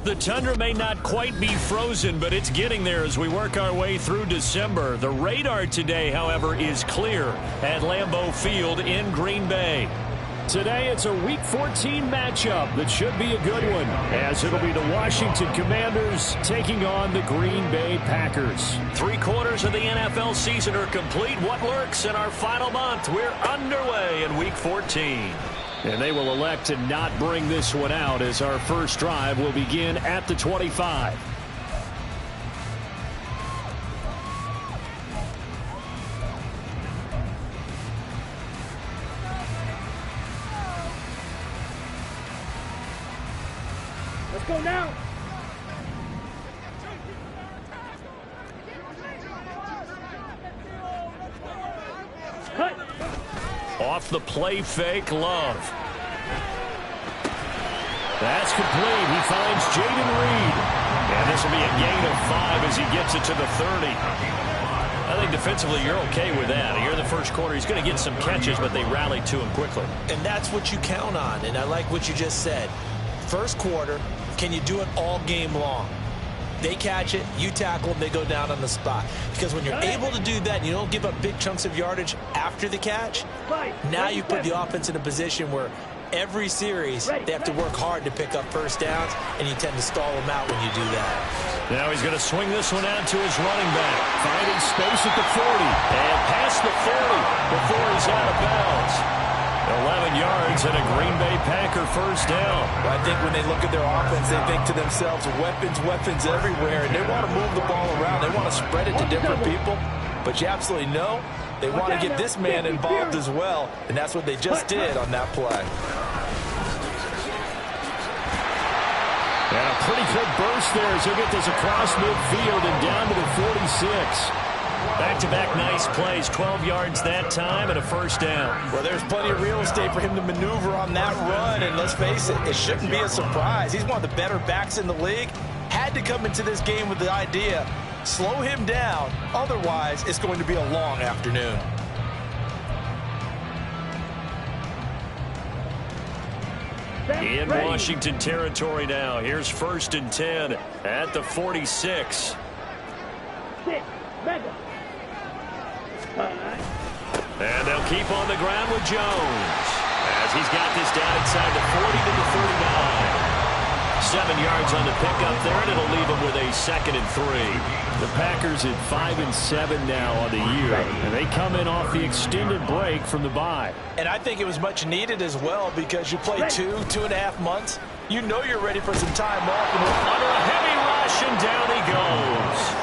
The tundra may not quite be frozen, but it's getting there as we work our way through December. The radar today, however, is clear at Lambeau Field in Green Bay. Today, it's a Week 14 matchup that should be a good one, as it'll be the Washington Commanders taking on the Green Bay Packers. 3/4 of the NFL season are complete. What lurks in our final month? We're underway in Week 14. And they will elect to not bring this one out as our first drive will begin at the 25. Let's go now. Cut. Off the play fake, Love. That's complete. He finds Jayden Reed. And this will be a gain of 5 as he gets it to the 30. I think defensively you're okay with that. Here in the first quarter, he's going to get some catches, but they rallied to him quickly. And that's what you count on, and I like what you just said. First quarter, can you do it all game long? They catch it, you tackle them, they go down on the spot. Because when you're able to do that and you don't give up big chunks of yardage after the catch, now you put the offense in a position where every series they have to work hard to pick up first downs, and you tend to stall them out when you do that. Now he's going to swing this one out to his running back. Finding space at the 40. And past the 40 before he's out of bounds. 11 yards and a Green Bay Packer first down. Well, I think when they look at their offense, they think to themselves, weapons everywhere, and they want to move the ball around. They want to spread it to different people, but you absolutely know they want to get this man involved as well, and that's what they just did on that play. And a pretty quick burst there as he'll get this across midfield and down to the 46. Back-to-back nice plays, 12 yards that time and a first down. Well, there's plenty of real estate for him to maneuver on that run, and let's face it, it shouldn't be a surprise. He's one of the better backs in the league. Had to come into this game with the idea, slow him down, otherwise it's going to be a long afternoon. In Washington territory now. Here's 1st and 10 at the 46. And they'll keep on the ground with Jones as he's got this down inside the 40 to the 39. 7 yards on the pickup there, and it'll leave him with a 2nd and 3. The Packers at 5-7 now on the year, and they come in off the extended break from the bye. And I think it was much needed as well because you play 2.5 months. You know you're ready for some time off. And under a heavy rush, and down he goes.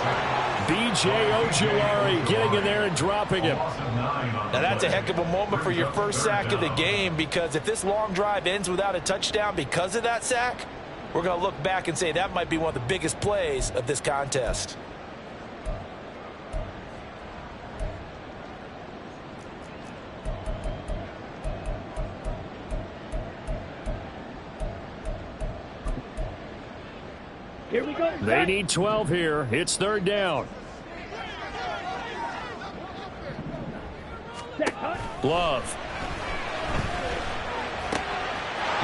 B.J. Ojulari getting in there and dropping him. Now that's a heck of a moment for your first sack of the game, because if this long drive ends without a touchdown because of that sack, we're going to look back and say that might be one of the biggest plays of this contest. Here we go. They need 12 here. It's 3rd down. Love.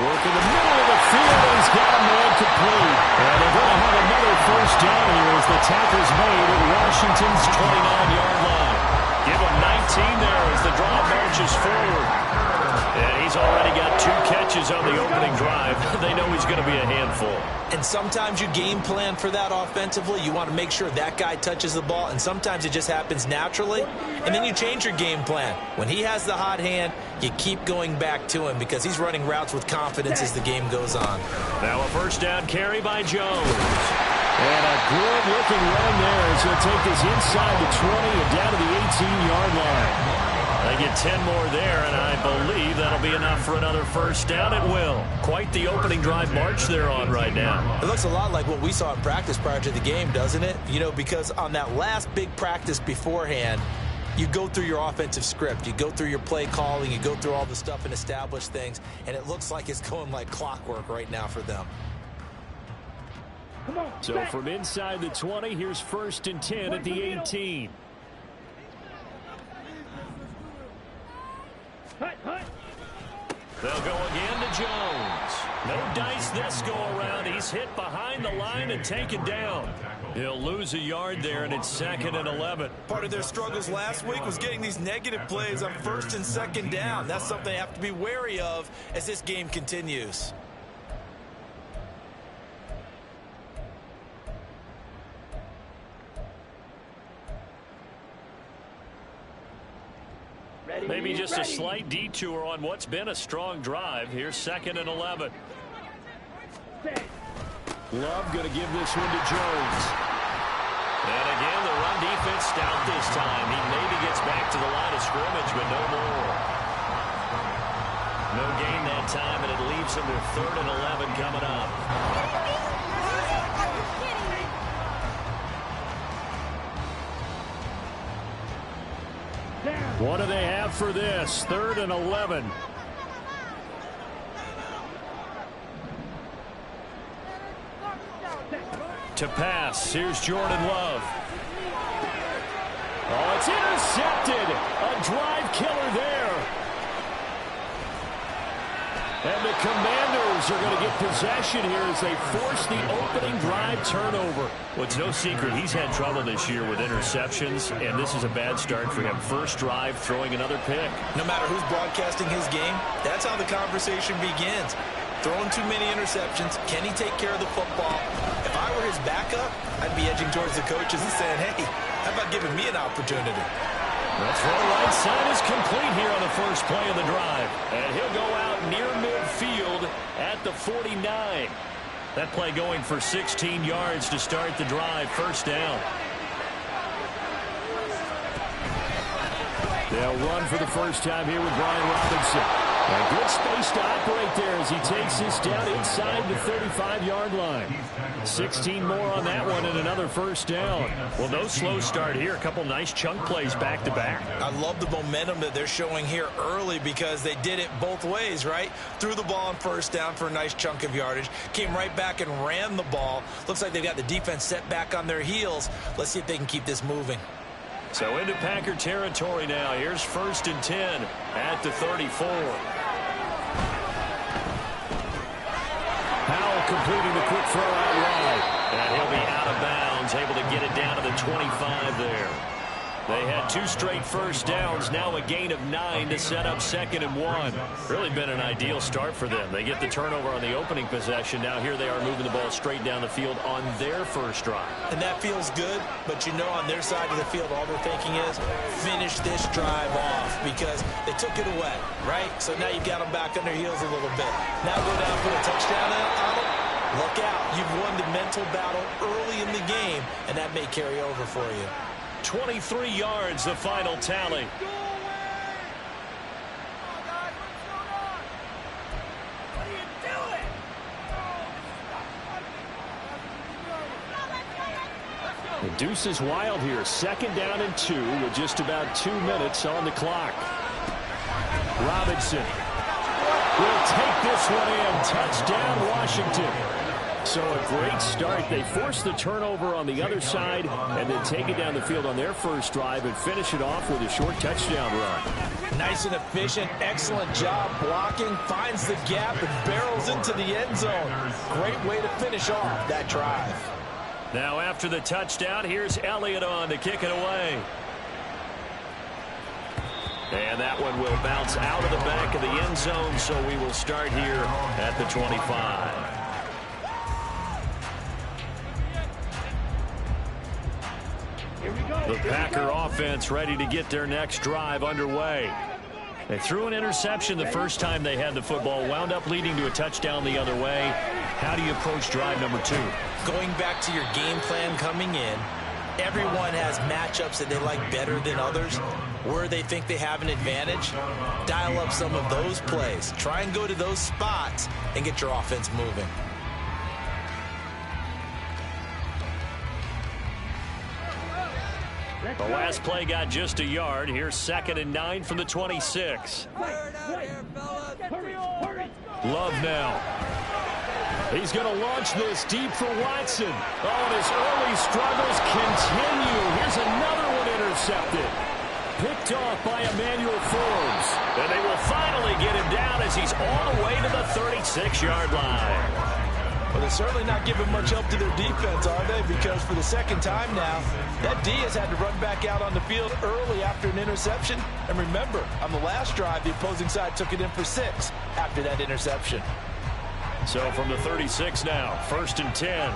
Work in the middle of the field, and he's got a man complete. And they're going to have another first down here as the tackle's made at Washington's 29-yard line. Give him 19 there as the drive marches forward. And he's already got 2 catches on the opening drive. They know he's going to be a handful. And sometimes you game plan for that offensively. You want to make sure that guy touches the ball, and sometimes it just happens naturally. And then you change your game plan. When he has the hot hand, you keep going back to him because he's running routes with confidence as the game goes on. Now a first down carry by Jones. And a good-looking run there as he'll take this inside the 20 and down to the 18-yard line. They get 10 more there, and I believe that'll be enough for another first down. It will. Quite the opening drive march they're on right now. It looks a lot like what we saw in practice prior to the game, doesn't it? You know, because on that last big practice beforehand, you go through your offensive script. You go through your play calling. You go through all the stuff and establish things, and it looks like it's going like clockwork right now for them. So from inside the 20, here's 1st and 10 at the 18. They'll go again to Jones. No dice this go around. He's hit behind the line and taken down. He'll lose a yard there, and it's 2nd and 11. Part of their struggles last week was getting these negative plays on 1st and 2nd down. That's something they have to be wary of as this game continues. Maybe just a slight detour on what's been a strong drive. Here's 2nd and 11. Love going to give this one to Jones. And again, the run defense stout this time. He maybe gets back to the line of scrimmage, but no more. No gain that time, and it leaves him with 3rd and 11 coming up. What do they have for this? 3rd and 11. To pass. Here's Jordan Love. Oh, it's intercepted. A drive killer there. And the Commanders are going to get possession here as they force the opening drive turnover. Well, it's no secret he's had trouble this year with interceptions, and this is a bad start for him. First drive, throwing another pick. No matter who's broadcasting his game, that's how the conversation begins. Throwing too many interceptions. Can he take care of the football? If I were his backup, I'd be edging towards the coaches and saying, hey, how about giving me an opportunity? That's where the right side is complete here on the first play of the drive. And he'll go out near midfield at the 49. That play going for 16 yards to start the drive. First down. They'll run for the first time here with Brian Robinson. A good space to operate there as he takes this down inside the 35-yard line. 16 more on that one and another first down. Well, no slow start here. A couple nice chunk plays back-to-back. I love the momentum that they're showing here early because they did it both ways, right? Threw the ball on first down for a nice chunk of yardage. Came right back and ran the ball. Looks like they've got the defense set back on their heels. Let's see if they can keep this moving. So into Packer territory now. Here's 1st and 10 at the 34. Howell completing the quick throw out wide. And he'll be out of bounds, able to get it down to the 25 there. They had 2 straight first downs, now a gain of 9 to set up 2nd and 1. Really been an ideal start for them. They get the turnover on the opening possession. Now here they are moving the ball straight down the field on their first drive. And that feels good, but you know on their side of the field all they're thinking is finish this drive off because they took it away, right? So now you've got them back on their heels a little bit. Now go down for a touchdown on them. Look out. You've won the mental battle early in the game, and that may carry over for you. 23 yards, the final tally. The deuce is wild here. 2nd down and 2 with just about 2 minutes on the clock. Robinson will take this one in. Touchdown, Washington. So a great start. They force the turnover on the other side and then take it down the field on their first drive and finish it off with a short touchdown run. Nice and efficient. Excellent job blocking. Finds the gap and barrels into the end zone. Great way to finish off that drive. Now after the touchdown, here's Elliott on to kick it away. And that one will bounce out of the back of the end zone, so we will start here at the 25. The Packer offense ready to get their next drive underway. They threw an interception the first time they had the football, wound up leading to a touchdown the other way. How do you approach drive number 2? Going back to your game plan coming in, everyone has matchups that they like better than others. Where they think they have an advantage, dial up some of those plays. Try and go to those spots and get your offense moving. The last play got just a yard. Here's 2nd and 9 from the 26. Love now. He's going to launch this deep for Watson. Oh, and his early struggles continue. Here's another one intercepted. Picked off by Emmanuel Forbes. And they will finally get him down as he's all the way to the 36-yard line. Well, they're certainly not giving much help to their defense, are they? Because for the second time now, that D has had to run back out on the field early after an interception. And remember, on the last drive, the opposing side took it in for 6 after that interception. So from the 36 now, 1st and 10.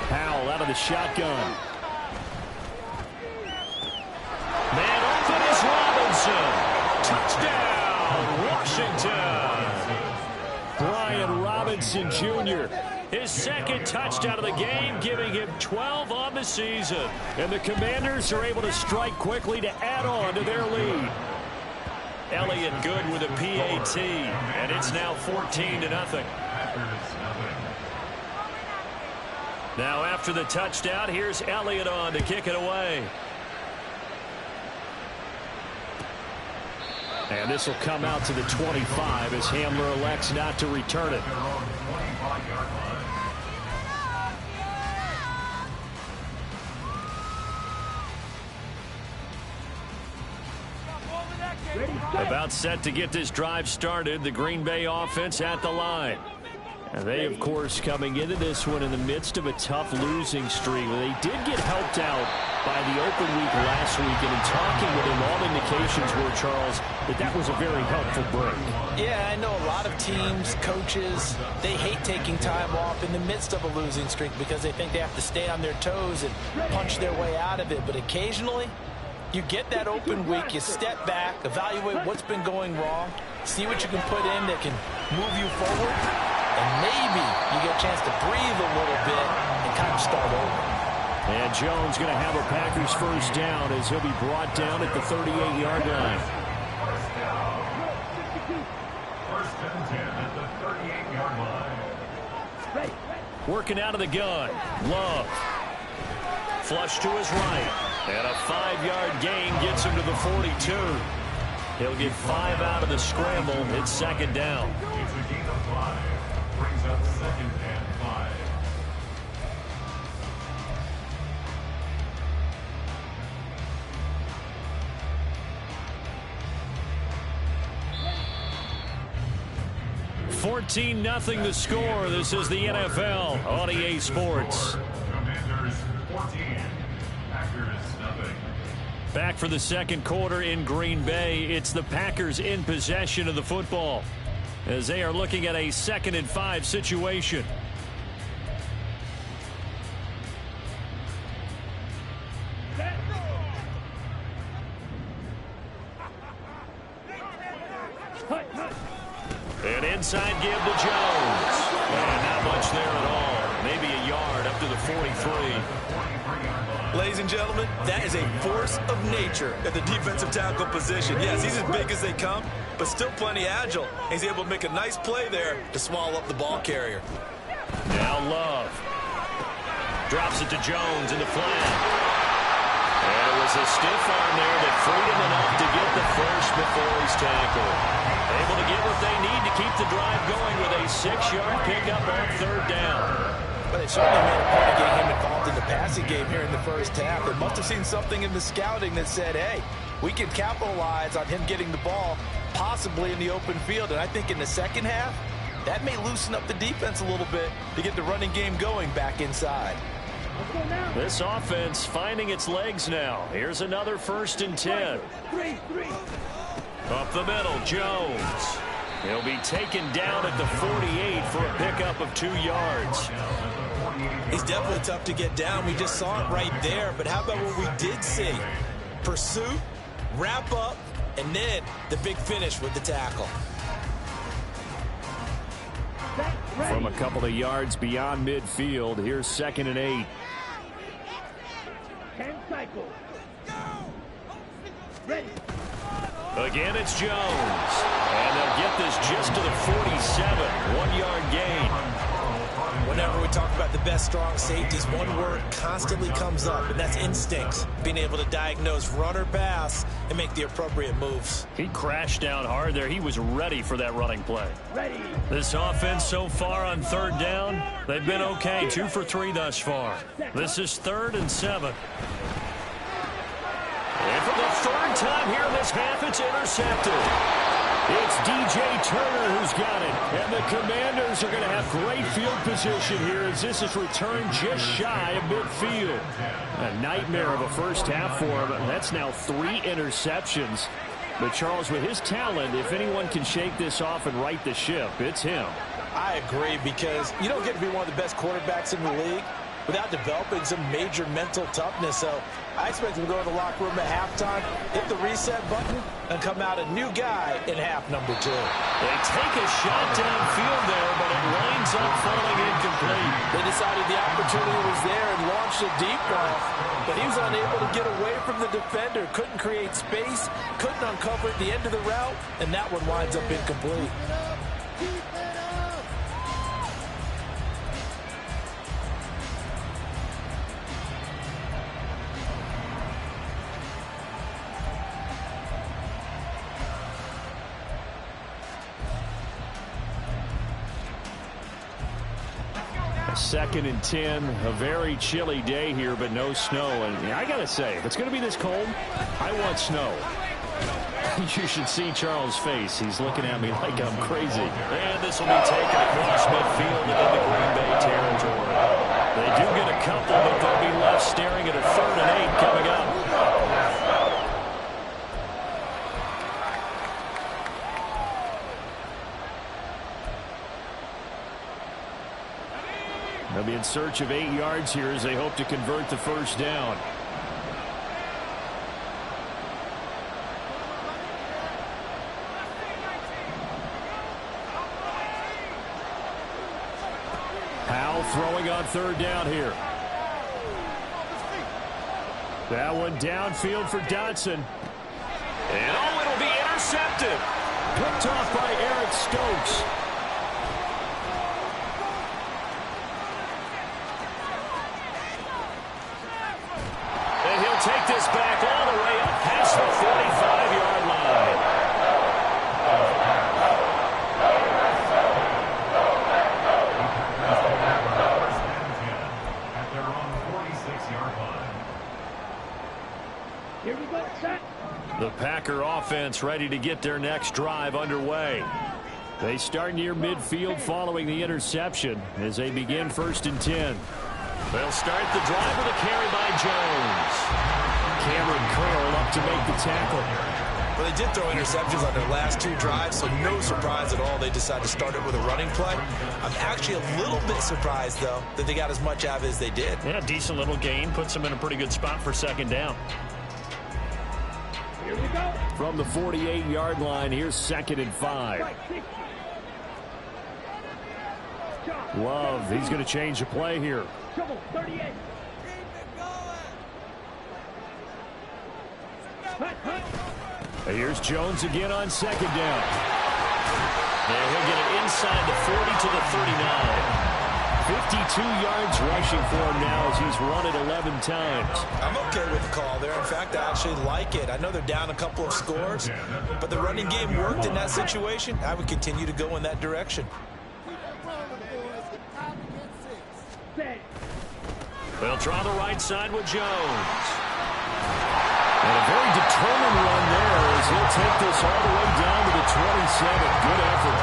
Powell out of the shotgun. Man open is Robinson. Touchdown, Washington. Brian Robinson Jr., his second touchdown of the game, giving him 12 on the season. And the Commanders are able to strike quickly to add on to their lead. Elliott good with a PAT, and it's now 14-0. Now after the touchdown, here's Elliott on to kick it away. And this will come out to the 25 as Hamler elects not to return it. About set to get this drive started, the Green Bay offense at the line. And they, of course, coming into this one in the midst of a tough losing streak. They did get helped out by the open week last week, and in talking with him, all indications were, Charles, that was a very helpful break. Yeah, I know a lot of teams, coaches, they hate taking time off in the midst of a losing streak because they think they have to stay on their toes and punch their way out of it. But occasionally, you get that open week, you step back, evaluate what's been going wrong, see what you can put in that can move you forward, and maybe you get a chance to breathe a little bit and kind of start over. And Jones going to have a Packers first down as he'll be brought down at the 38-yard line. First and 10 at the 38-yard line. Working out of the gun. Love. Flush to his right. And a 5-yard gain gets him to the 42. He'll get 5 out of the scramble. It's second down. It's a gain of 5. Brings up 2nd and 5. $14-0 the score. This is the NFL on EA Sports. Commanders 14. Packers nothing. Back for the second quarter in Green Bay. It's the Packers in possession of the football as they are looking at a 2nd and 5 situation. An inside give to Jones. And not much there at all. Maybe a yard up to the 43. Ladies and gentlemen, that is a force of nature at the defensive tackle position. Yes, he's as big as they come, but still plenty agile. He's able to make a nice play there to swallow up the ball carrier. Now Love. Drops it to Jones in the flat. And it was a stiff arm there that freed him enough to get the first before he's tackled. Able to get what they need to keep the drive going with a 6-yard pickup on 3rd down. But they certainly made a point of getting him involved in the passing game here in the first half. They must have seen something in the scouting that said, hey, we can capitalize on him getting the ball possibly in the open field. And I think in the second half, that may loosen up the defense a little bit to get the running game going back inside. This offense finding its legs now. Here's another 1st and 10. Up the middle, Jones. He'll be taken down at the 48 for a pickup of 2 yards. He's definitely tough to get down. We just saw it right there. But how about what we did see? Pursuit, wrap up, and then the big finish with the tackle. From a couple of yards beyond midfield, here's 2nd and 8. 10 cycles. Ready. Again, it's Jones. And they'll get this just to the 47. 1-yard gain. Whenever we talk about the best strong safeties, one word constantly comes up, and that's instincts. Being able to diagnose run or pass and make the appropriate moves. He crashed down hard there. He was ready for that running play. Ready. This offense so far on third down, they've been okay. 2 for 3 thus far. This is 3rd and 7. And for the 3rd time here in this half, it's intercepted. It's DJ Turner who's got it. And the Commanders are going to have great field position here as this is returned just shy of midfield. A nightmare of a first half for him. That's now 3 interceptions. But Charles, with his talent, if anyone can shake this off and right the ship, it's him. I agree, because you don't get to be one of the best quarterbacks in the league without developing some major mental toughness. So I expect him to go to the locker room at halftime, hit the reset button, and come out a new guy in half number 2. They take a shot downfield there, but it winds up falling incomplete. They decided the opportunity was there and launched a deep ball, but he was unable to get away from the defender, couldn't create space, couldn't uncover at the end of the route, and that one winds up incomplete. Second and 10, a very chilly day here, but no snow. And I got to say, if it's going to be this cold, I want snow. You should see Charles' face. He's looking at me like I'm crazy. And this will be taken across midfield into Green Bay territory. They do get a couple, but they'll be left staring at a 3rd and 8 coming up. They'll be in search of 8 yards here as they hope to convert the first down. Powell throwing on 3rd down here. That one downfield for Dotson. And oh, it'll be intercepted. Picked off by Eric Stokes. Take this back all the way up past the 45-yard line. At their own 46-yard line. Here we go, set. The Packer offense ready to get their next drive underway. They start near midfield following the interception as they begin 1st and 10. They'll start the drive with a carry by Jones. Cameron Curl up to make the tackle. Well, they did throw interceptions on their last 2 drives, so no surprise at all they decided to start it with a running play. I'm actually a little bit surprised, though, that they got as much out of it as they did. Yeah, decent little gain. Puts them in a pretty good spot for 2nd down. Here we go. From the 48-yard line, here's 2nd and 5. Love, he's going to change the play here. Trouble, 38. Here's Jones again on 2nd down. And he'll get it inside the 40 to the 39. 52 yards rushing for him now as he's run it 11 times. I'm okay with the call there. In fact, I actually like it. I know they're down a couple of scores, but the running game worked in that situation. I would continue to go in that direction. They'll try the right side with Jones. And a very determined run there as he'll take this all the way down to the 27. Good effort.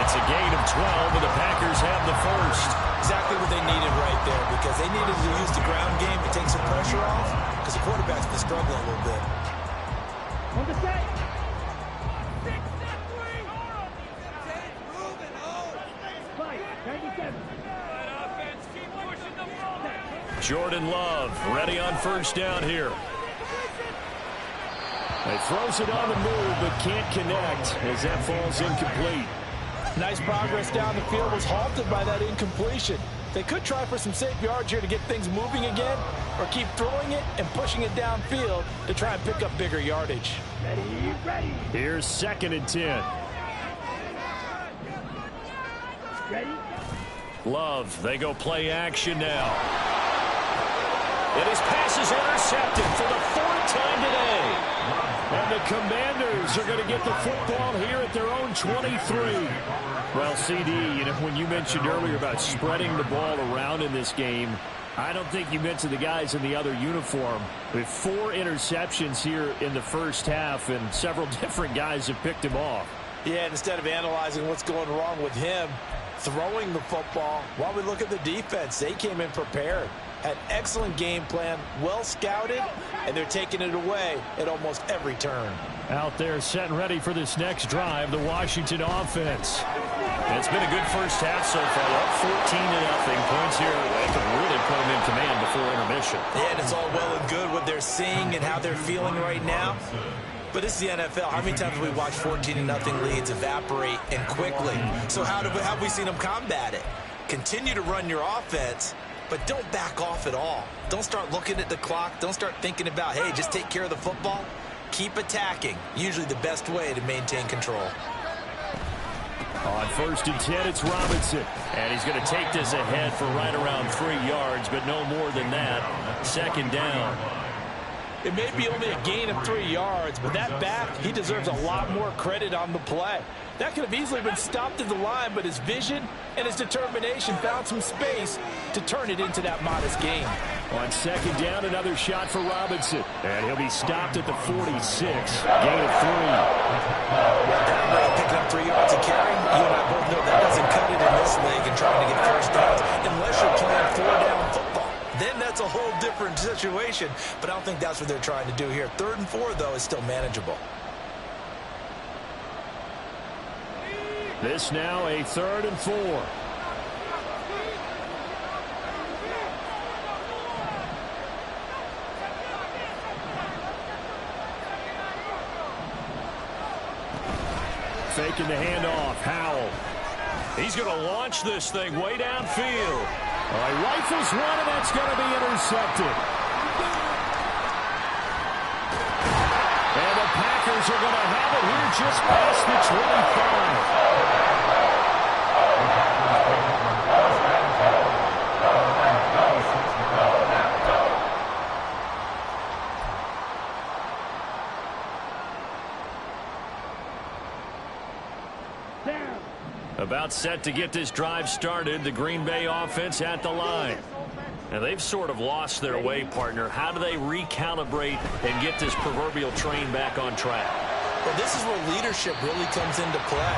It's a gain of 12, and the Packers have the first. Exactly what they needed right there, because they needed to use the ground game to take some pressure off, because the quarterback's been struggling a little bit. On the side. Jordan Love ready on 1st down here. He throws it on the move, but can't connect as that falls incomplete. Nice progress down the field, was halted by that incompletion. They could try for some safe yards here to get things moving again, or keep throwing it and pushing it downfield to try and pick up bigger yardage. Ready, ready. Here's 2nd and 10. Ready. Love, they go play action now. And his pass is intercepted for the 4th time today. And the Commanders are going to get the football here at their own 23. Well, CD, when you mentioned earlier about spreading the ball around in this game, I don't think you mentioned the guys in the other uniform. With 4 interceptions here in the first half, and several different guys have picked him off. Yeah, and instead of analyzing what's going wrong with him, throwing the football, while we look at the defense, they came in prepared. Had excellent game plan, well scouted, and they're taking it away at almost every turn. Out there set and ready for this next drive, the Washington offense. And it's been a good first half so far. Up 14-0. Points here. They can really put them in command before intermission. Yeah, and it's all well and good what they're seeing and how they're feeling right now. But it's the NFL. How many times have we watched 14-0 leads evaporate and quickly? So how have we seen them combat it? Continue to run your offense, but don't back off at all. Don't start looking at the clock. Don't start thinking about, hey, just take care of the football. Keep attacking. Usually the best way to maintain control. On 1st and 10, it's Robinson. And he's going to take this ahead for right around 3 yards, but no more than that. 2nd down. It may be only a gain of 3 yards, but that back, he deserves a lot more credit on the play. That could have easily been stopped at the line, but his vision and his determination found some space to turn it into that modest gain. On 2nd down, another shot for Robinson. And he'll be stopped at the 46. Gain of 3. Picking up 3 yards of carry, you and I both know that doesn't cut it in this league and trying to get first downs unless you're playing 4-down football. Then that's a whole different situation, but I don't think that's what they're trying to do here. 3rd and 4, though, is still manageable. This now a 3rd and 4. Faking the handoff. Howell. He's going to launch this thing way downfield. He rifles one, and that's going to be intercepted. And the Packers are going to have it here just past the 25. About set to get this drive started, the Green Bay offense at the line. Now, they've sort of lost their way, partner. How do they recalibrate and get this proverbial train back on track? Well, this is where leadership really comes into play.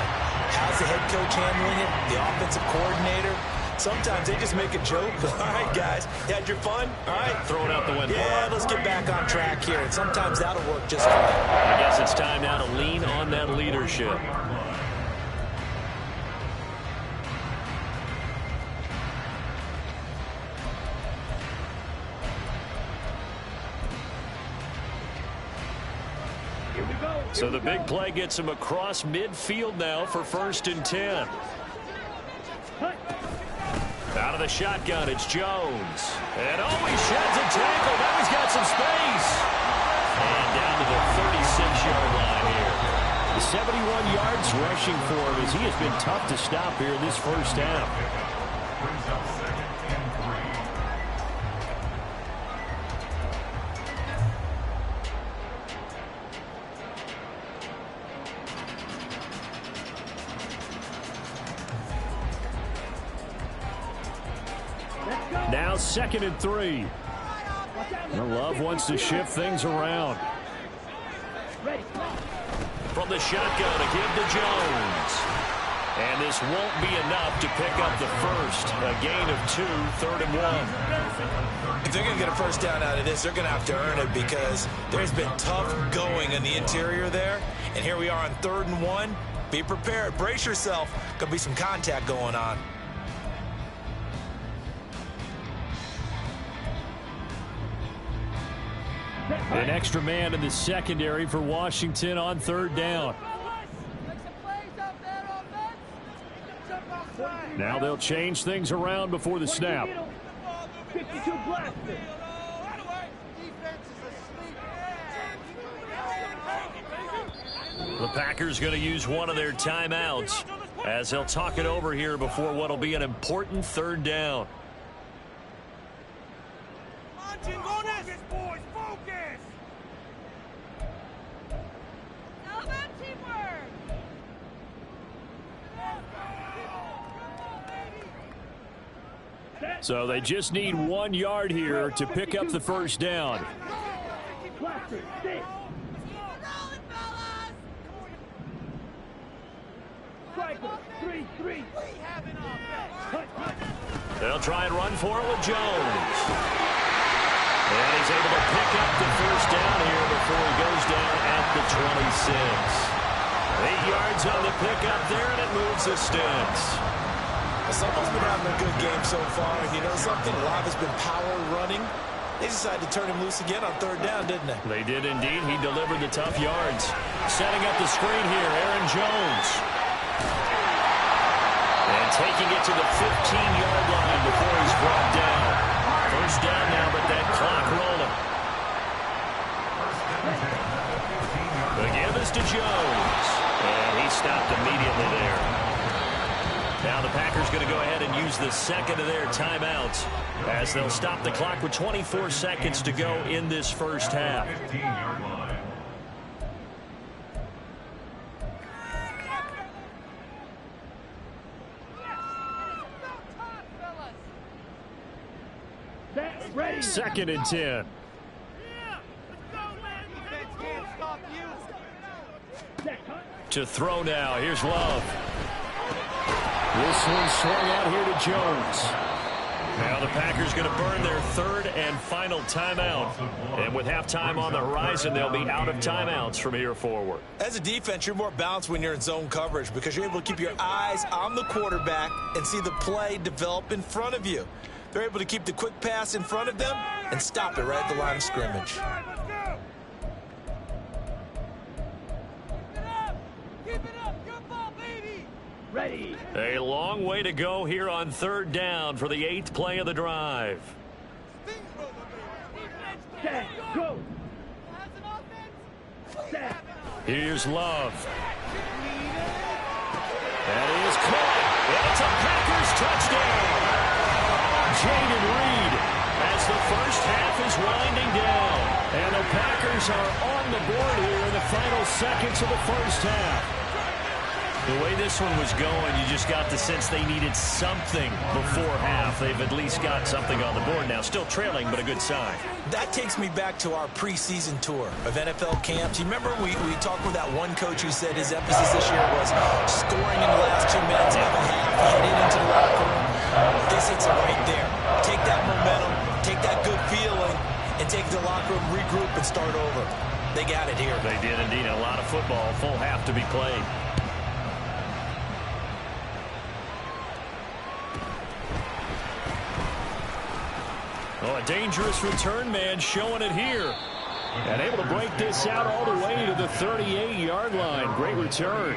How's the head coach handling it? The offensive coordinator? Sometimes they just make a joke. All right, guys, you had your fun? All right. Throw it out the window. Yeah, let's get back on track here. And sometimes that'll work just fine. I guess it's time now to lean on that leadership. So the big play gets him across midfield now for 1st and 10. Out of the shotgun, it's Jones. And he sheds a tackle. Now he's got some space. And down to the 36-yard line here. The 71 yards rushing for him as he has been tough to stop here in this first half. Brings up 2nd and 3. Now 2nd and 3. Love wants to shift things around. From the shotgun, a give to Jones. And this won't be enough to pick up the first. A gain of 2, 3rd and 1. If they're going to get a first down out of this, they're going to have to earn it because there's been tough going in the interior there. And here we are on 3rd and 1. Be prepared. Brace yourself. Could be some contact going on. An extra man in the secondary for Washington on 3rd down. Now they'll change things around before the snap. 52 blaster. The Packers going to use one of their timeouts as they'll talk it over here before what will be an important third down. Focus, boys, focus! How about teamwork? So they just need 1 yard here to pick up the first down. Blaster, stay! Rolling, fellas! Striker, 3-3! Hut, hut! They'll try and run for it with Jones. And he's able to pick up the first down here before he goes down at the 26. 8 yards on the pickup there, and it moves the sticks. Someone's been having a good game so far, and you know something? A lot has been power running. They decided to turn him loose again on third down, didn't they? They did indeed. He delivered the tough yards. Setting up the screen here, Aaron Jones. And taking it to the 15-yard line before he's brought down. First down now, but that clock rolling. The give is to Jones. And he stopped immediately there. Now the Packers going to go ahead and use the second of their timeouts as they'll stop the clock with 24 seconds to go in this first half. 15-yard line. That's ready! Second and 10. Set, hut! To throw now. Here's Love. This one swung out here to Jones. Now the Packers going to burn their third and final timeout. And with halftime on the horizon, they'll be out of timeouts from here forward. As a defense, you're more balanced when you're in zone coverage because you're able to keep your eyes on the quarterback and see the play develop in front of you. They're able to keep the quick pass in front of them and stop it right at the line of scrimmage. Keep it up! Good ball, baby! Ready! A long way to go here on third down for the 8th play of the drive. Set, go! Set! Here's Love. That is caught. And it's a Packers touchdown. Jaden Reed as the first half is winding down. And the Packers are on the board here in the final seconds of the first half. The way this one was going, you just got the sense they needed something before half. They've at least got something on the board now. Still trailing, but a good sign. That takes me back to our preseason tour of NFL camps. You remember we talked with that one coach who said his emphasis this year was scoring in the last 2 minutes of a half, heading into the locker room. This hits it right there. Take that momentum, take that good feeling, and take the locker room, regroup, and start over. They got it here. They did indeed. A lot of football, full half to be played. Oh, a dangerous return man showing it here. And able to break this out all the way to the 38-yard line. Great return.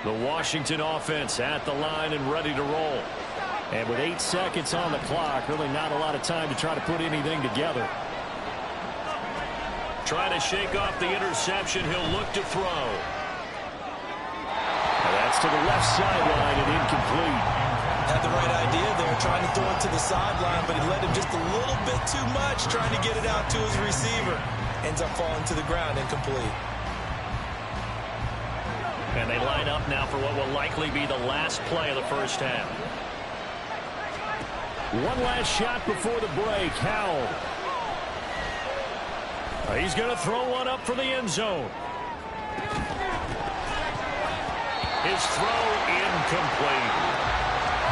The Washington offense at the line and ready to roll. And with 8 seconds on the clock, really not a lot of time to try to put anything together. Trying to shake off the interception. He'll look to throw. And that's to the left sideline and incomplete. Had the right idea there, trying to throw it to the sideline, but he led him just a little bit too much, trying to get it out to his receiver. Ends up falling to the ground, incomplete. And they line up now for what will likely be the last play of the first half. One last shot before the break. Howell. He's going to throw one up for the end zone. His throw incomplete.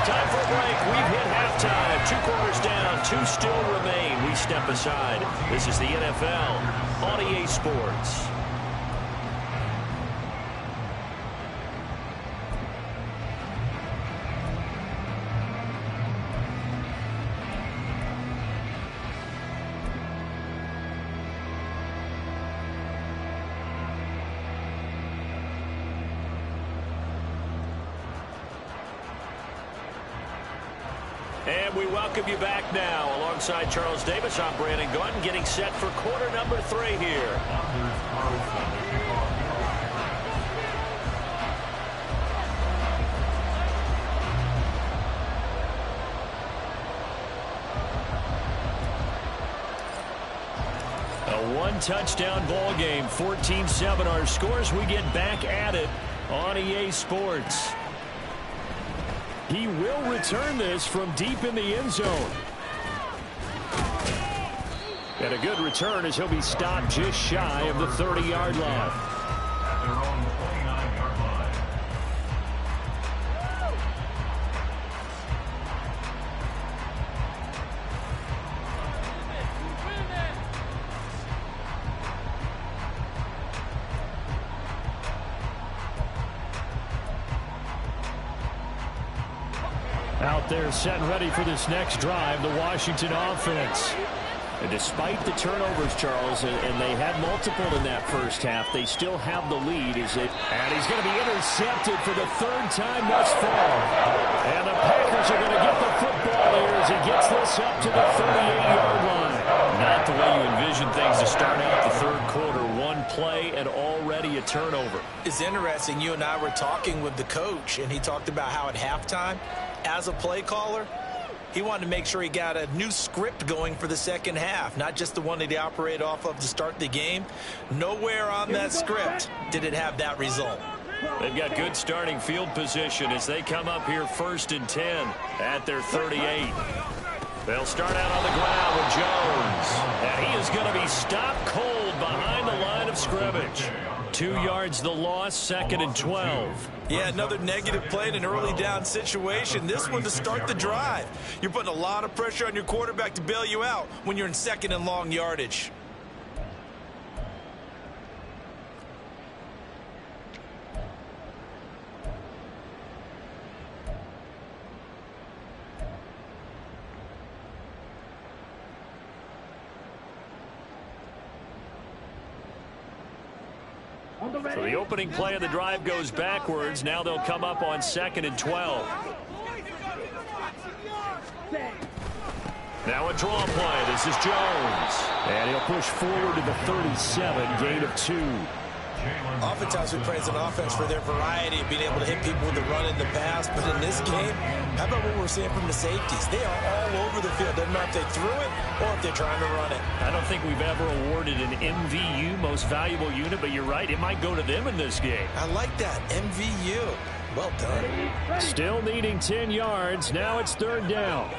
Time for a break. We've hit halftime. 2 quarters down. 2 still remain. We step aside. This is the NFL on EA Sports. And we welcome you back now. Alongside Charles Davis, I'm Brandon Gaudin, getting set for quarter number 3 here. A one-touchdown ball game, 14-7 our scores. We get back at it on EA Sports. He will return this from deep in the end zone. And a good return as he'll be stopped just shy of the 30-yard line. At their own 29-yard line. Out there set and ready for this next drive, the Washington offense. And despite the turnovers, Charles, and they had multiple in that first half, they still have the lead. And he's going to be intercepted for the 3rd time thus far. And the Packers are going to get the football here as he gets this up to the 38-yard line. Not the way you envision things to start out the 3rd quarter. One play and already a turnover. It's interesting. You and I were talking with the coach, and he talked about how at halftime, as a play caller, he wanted to make sure he got a new script going for the second half, not just the one that he operated off of to start the game. Nowhere on that script did it have that result. They've got good starting field position as they come up here 1st and 10 at their 38. They'll start out on the ground with Jones. And he is going to be stopped cold behind the line of scrimmage. 2 yards the loss, 2nd and 12. Yeah, another negative play in an early down situation. This one to start the drive. You're putting a lot of pressure on your quarterback to bail you out when you're in 2nd and long yardage. So the opening play of the drive goes backwards. Now they'll come up on 2nd and 12. Now a draw play. This is Jones. And he'll push forward to the 37, gain of 2. Oftentimes we praise an offense for their variety of being able to hit people with the run in the pass. But in this game, how about what we're seeing from the safeties? They are all over the field. Doesn't matter if they threw it or if they're trying to run it. I don't think we've ever awarded an MVU, most valuable unit, but you're right. It might go to them in this game. I like that. MVU. Well done. Still needing 10 yards. Now it's 3rd down.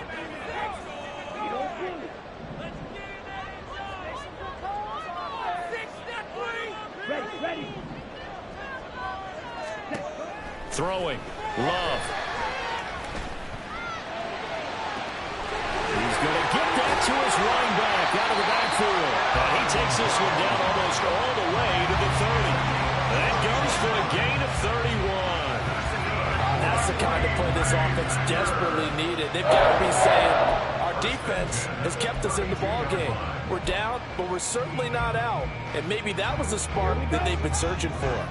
Ready. Throwing. Love. He's going to get that to his running back out of the backfield. And he takes this one down almost all the way to the 30. That goes for a gain of 31. That's the kind of play this offense desperately needed. They've got to be saying, our defense has kept us in the ball game. We're down, but we're certainly not out. And maybe that was the spark that they've been searching for.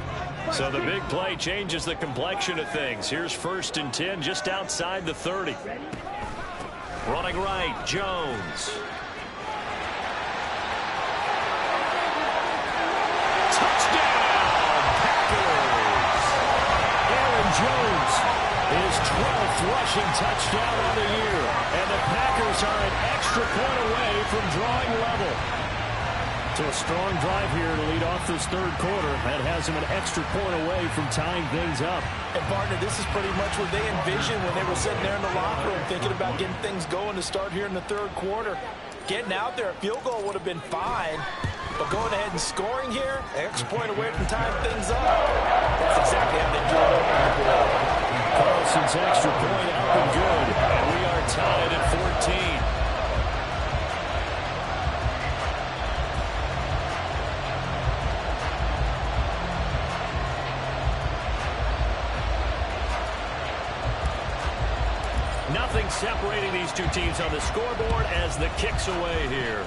So the big play changes the complexion of things. Here's 1st and 10 just outside the 30. Running right, Jones. Touchdown, Packers! Aaron Jones, his 12th rushing touchdown on the year. And the Packers are an extra point away from drawing level. So a strong drive here to lead off this 3rd quarter. That has them an extra point away from tying things up. And, partner, this is pretty much what they envisioned when they were sitting there in the locker room thinking about getting things going to start here in the 3rd quarter. Getting out there, a field goal would have been fine. But going ahead and scoring here, extra point away from tying things up. That's exactly how they drew it up. Carlson's extra point up and good. And we are tied at 14. Nothing separating these two teams on the scoreboard as the kick's away here.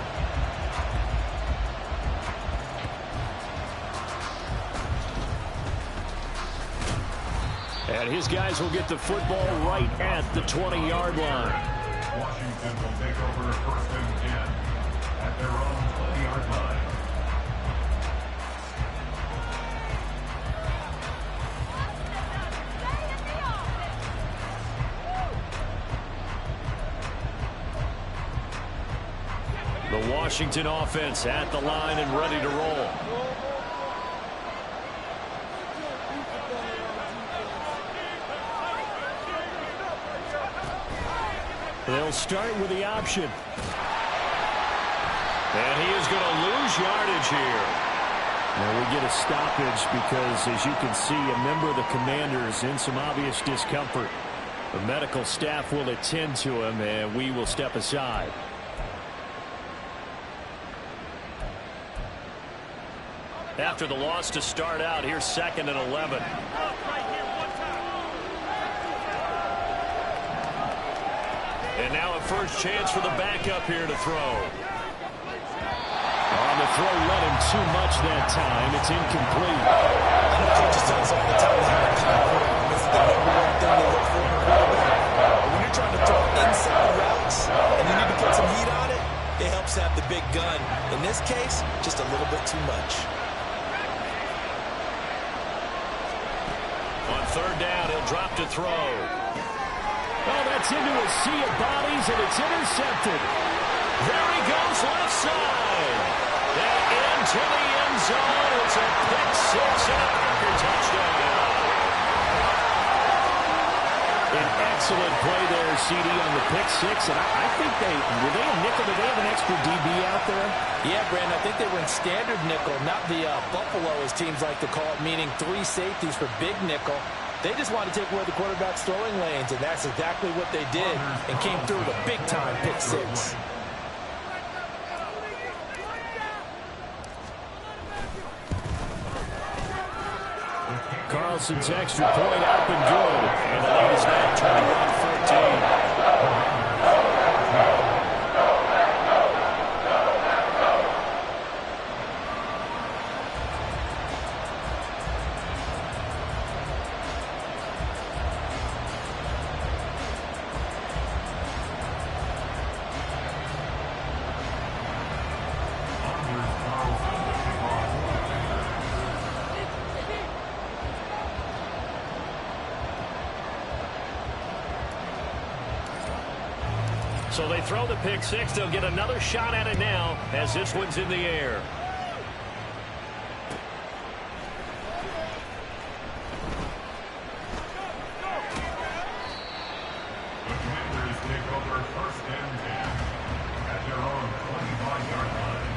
And his guys will get the football right at the 20-yard line. Washington will take over first and 10 at their own 20-yard line. The Washington offense at the line and ready to roll. They'll start with the option. And he is going to lose yardage here. Now we get a stoppage because, as you can see, a member of the Commanders in some obvious discomfort. The medical staff will attend to him, and we will step aside. After the loss to start out, here's 2nd and 11. And now a first chance for the backup here to throw. On the throw, let him too much that time. It's incomplete. I know coaches tell us all the time how powerful arm is the number one thing they look for in a quarterback. But when you're trying to throw inside routes and you need to put some heat on it, it helps have the big gun. In this case, just a little bit too much. On 3rd down, he'll drop to throw. Oh, that's into a sea of bodies, and it's intercepted. There he goes, left side. And into the end zone. It's a pick 6 and a Packer touchdown. An excellent play there, CD, on the pick 6. And I think were they a nickel? Did they have an extra DB out there? Yeah, Brandon, I think they were in standard nickel, not the Buffalo, as teams like to call it, meaning 3 safeties for big nickel. They just wanted to take away the quarterback's throwing lanes, and that's exactly what they did, and came through with a big-time pick 6. Carlson's extra point up and good. And the lead is now 21-14. So they throw the pick 6. They'll get another shot at it now as this one's in the air. The Commanders take over first and 10 at their own 25-yard line.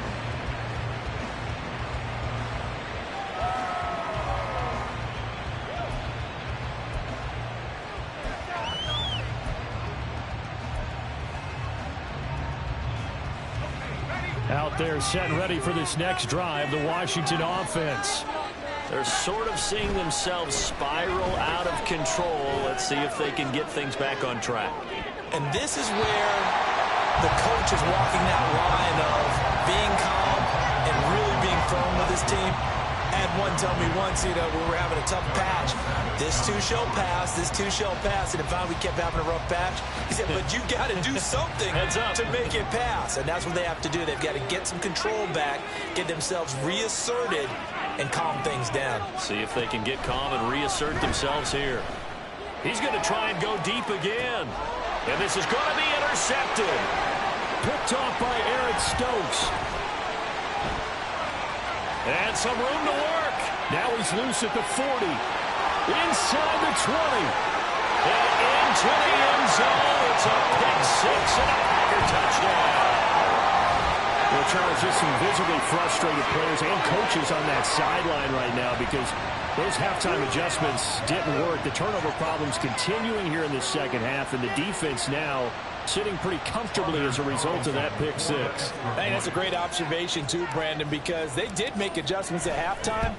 Out there set and ready for this next drive, the Washington offense. They're sort of seeing themselves spiral out of control. Let's see if they can get things back on track. And this is where the coach is walking that line of being calm and really being firm with his team. I had one tell me once, we were having a tough patch. This too shall pass, this too shall pass. And if we kept having a rough patch, he said, but you got to do something to make it pass. And that's what they have to do. They've got to get some control back, get themselves reasserted, and calm things down. See if they can get calm and reassert themselves here. He's going to try and go deep again. And this is going to be intercepted. Picked off by Eric Stokes. And some room to work. Now he's loose at the 40. Inside the 20. And into the end zone. It's a pick 6 and a Packer touchdown. Well, Charles, just some visibly frustrated players and coaches on that sideline right now because those halftime adjustments didn't work. The turnover problems continuing here in the second half, and the defense now sitting pretty comfortably as a result of that pick 6. I think that's a great observation, too, Brandon, because they did make adjustments at halftime.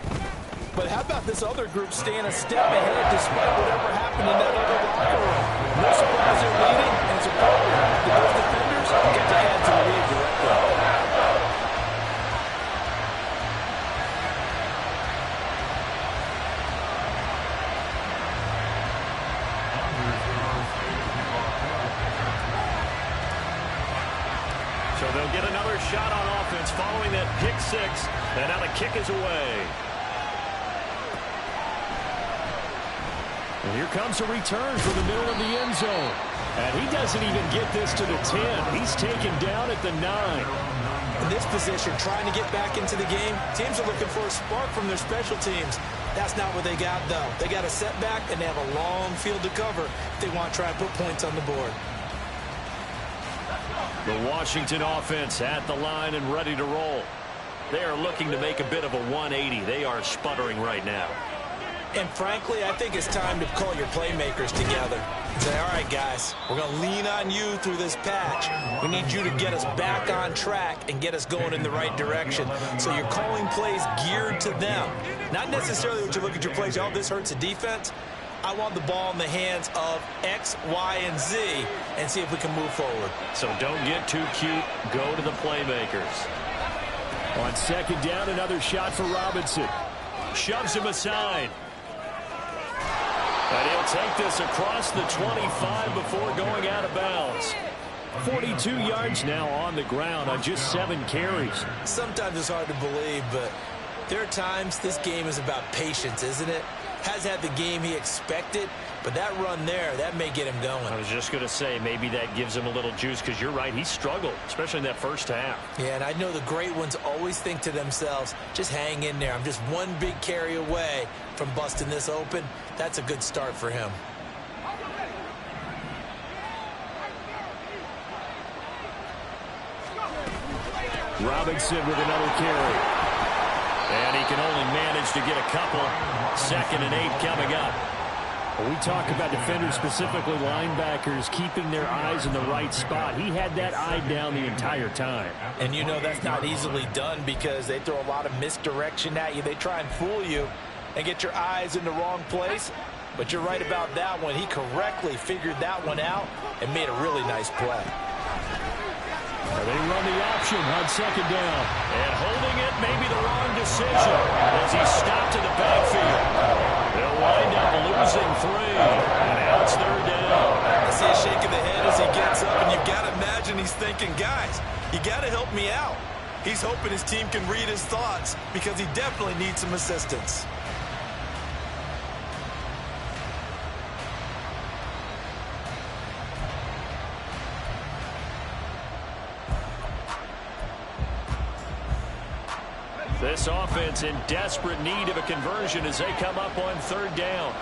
But how about this other group staying a step ahead despite whatever happened in that other locker room? No surprise they're leading, and it's appropriate. Those defenders get to add to the lead directly. they'll get another shot on offense following that pick six, and now the kick is away. And here comes a return for the middle of the end zone. And he doesn't even get this to the 10. He's taken down at the 9. In this position, trying to get back into the game, teams are looking for a spark from their special teams. That's not what they got, though. They got a setback, and they have a long field to cover if they want to try and put points on the board. The Washington offense at the line and ready to roll. They are looking to make a bit of a 180. They are sputtering right now. And frankly, I think it's time to call your playmakers together and say, all right, guys, we're going to lean on you through this patch. We need you to get us back on track and get us going in the right direction. So you're calling plays geared to them. Not necessarily when you look at your plays, oh, this hurts the defense. I want the ball in the hands of X, Y, and Z and see if we can move forward. So don't get too cute. Go to the playmakers. On second down, another shot for Robinson. Shoves him aside. And he'll take this across the 25 before going out of bounds. 42 yards now on the ground on just 7 carries. Sometimes it's hard to believe, but there are times this game is about patience, isn't it? Has had the game he expected, but that run there, that may get him going. I was just going to say, maybe that gives him a little juice, because you're right, he struggled, especially in that first half. Yeah, and I know the great ones always think to themselves, just hang in there. I'm just one big carry away from busting this open. That's a good start for him. Robinson with another carry. And he can only manage to get a couple. 2nd and 8 coming up. When we talk about defenders, specifically linebackers, keeping their eyes in the right spot. He had that eye down the entire time. And you know that's not easily done because they throw a lot of misdirection at you. They try and fool you and get your eyes in the wrong place. But you're right about that one. He correctly figured that one out and made a really nice play. They run the option on 2nd down. And holding it may be the wrong decision as he stopped in the backfield. They'll wind up losing 3. And now it's 3rd down. I see a shake of the head as he gets up, and you've got to imagine he's thinking, guys, you got to help me out. He's hoping his team can read his thoughts because he definitely needs some assistance. This offense in desperate need of a conversion as they come up on 3rd down.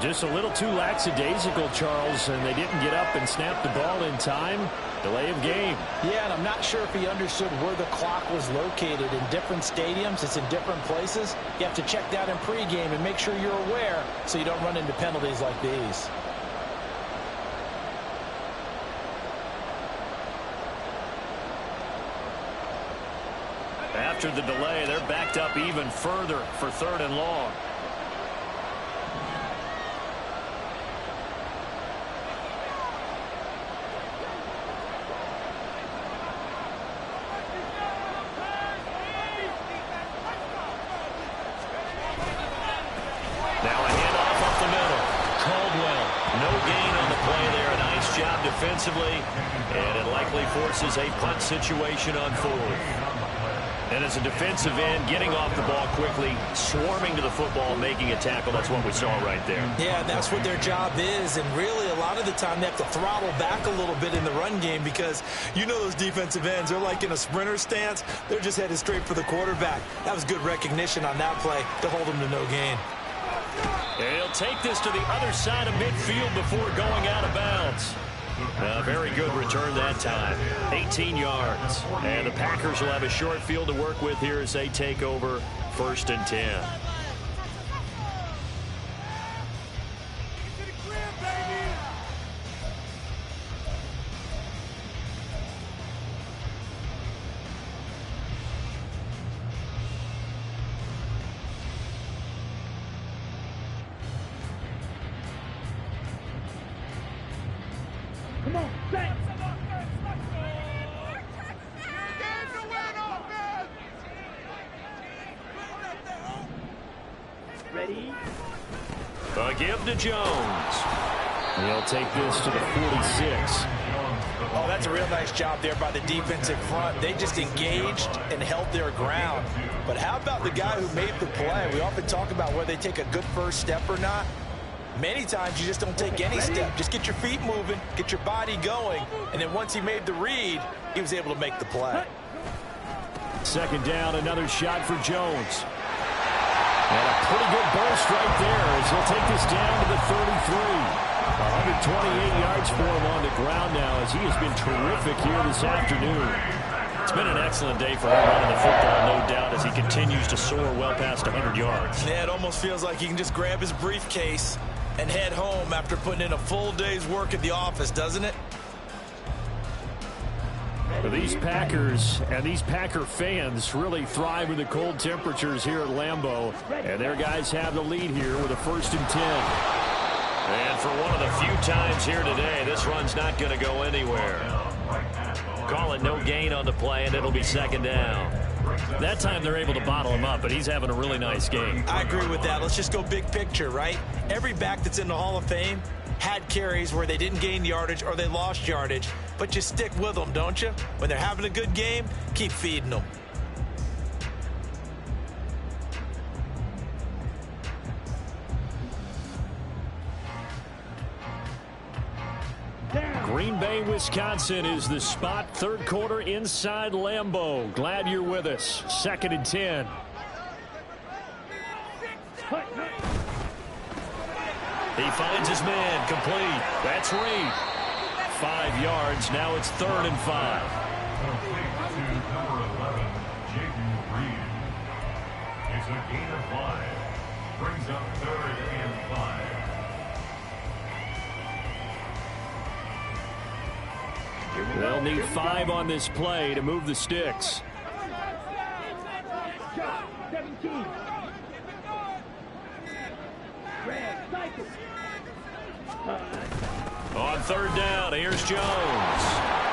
Just a little too lackadaisical, Charles, and they didn't get up and snap the ball in time. Delay of game. Yeah, and I'm not sure if he understood where the clock was located. In different stadiums, it's in different places. You have to check that in pregame and make sure you're aware so you don't run into penalties like these. After the delay, they're backed up even further for 3rd and long. Defensively, and it likely forces a punt situation on 4th. And as a defensive end, getting off the ball quickly, swarming to the football, making a tackle, that's what we saw right there. Yeah, that's what their job is, and really a lot of the time they have to throttle back a little bit in the run game because you know those defensive ends, they're like in a sprinter stance. They're just headed straight for the quarterback. That was good recognition on that play to hold them to no gain. And he'll take this to the other side of midfield before going out of bounds. A very good return that time. 18 yards. And the Packers will have a short field to work with here as they take over 1st and 10. Come on, Saints! Ready? A give to Jones. He'll take this to the 46. Oh, that's a real nice job there by the defensive front. They just engaged and held their ground. But how about the guy who made the play? We often talk about whether they take a good first step or not. Many times you just don't take any step. Just get your feet moving, get your body going, and then once he made the read, he was able to make the play. Second down, another shot for Jones. And a pretty good burst right there as he'll take this down to the 33. 128 yards for him on the ground now as he has been terrific here this afternoon. It's been an excellent day for him running the football, no doubt, as he continues to soar well past 100 yards. Yeah, it almost feels like he can just grab his briefcase and head home after putting in a full day's work at the office, doesn't it? These Packers and these Packer fans really thrive in the cold temperatures here at Lambeau. And their guys have the lead here with a 1st and 10. And for one of the few times here today, this run's not going to go anywhere. Call it no gain on the play, and it'll be 2nd down. That time they're able to bottle him up, but he's having a really nice game. I agree with that. Let's just go big picture, right? Every back that's in the Hall of Fame had carries where they didn't gain yardage or they lost yardage, but you stick with them, don't you? When they're having a good game, keep feeding them. Green Bay, Wisconsin is the spot. 3rd quarter inside Lambeau. Glad you're with us. 2nd and 10. He finds his man, complete. That's Reed. 5 yards. Now it's 3rd and 5. Complete to number 11, Jaden Reed. It's a gain of 5. Brings up 3rd and 5. They'll need 5 on this play to move the sticks. 17. On 3rd down, here's Jones.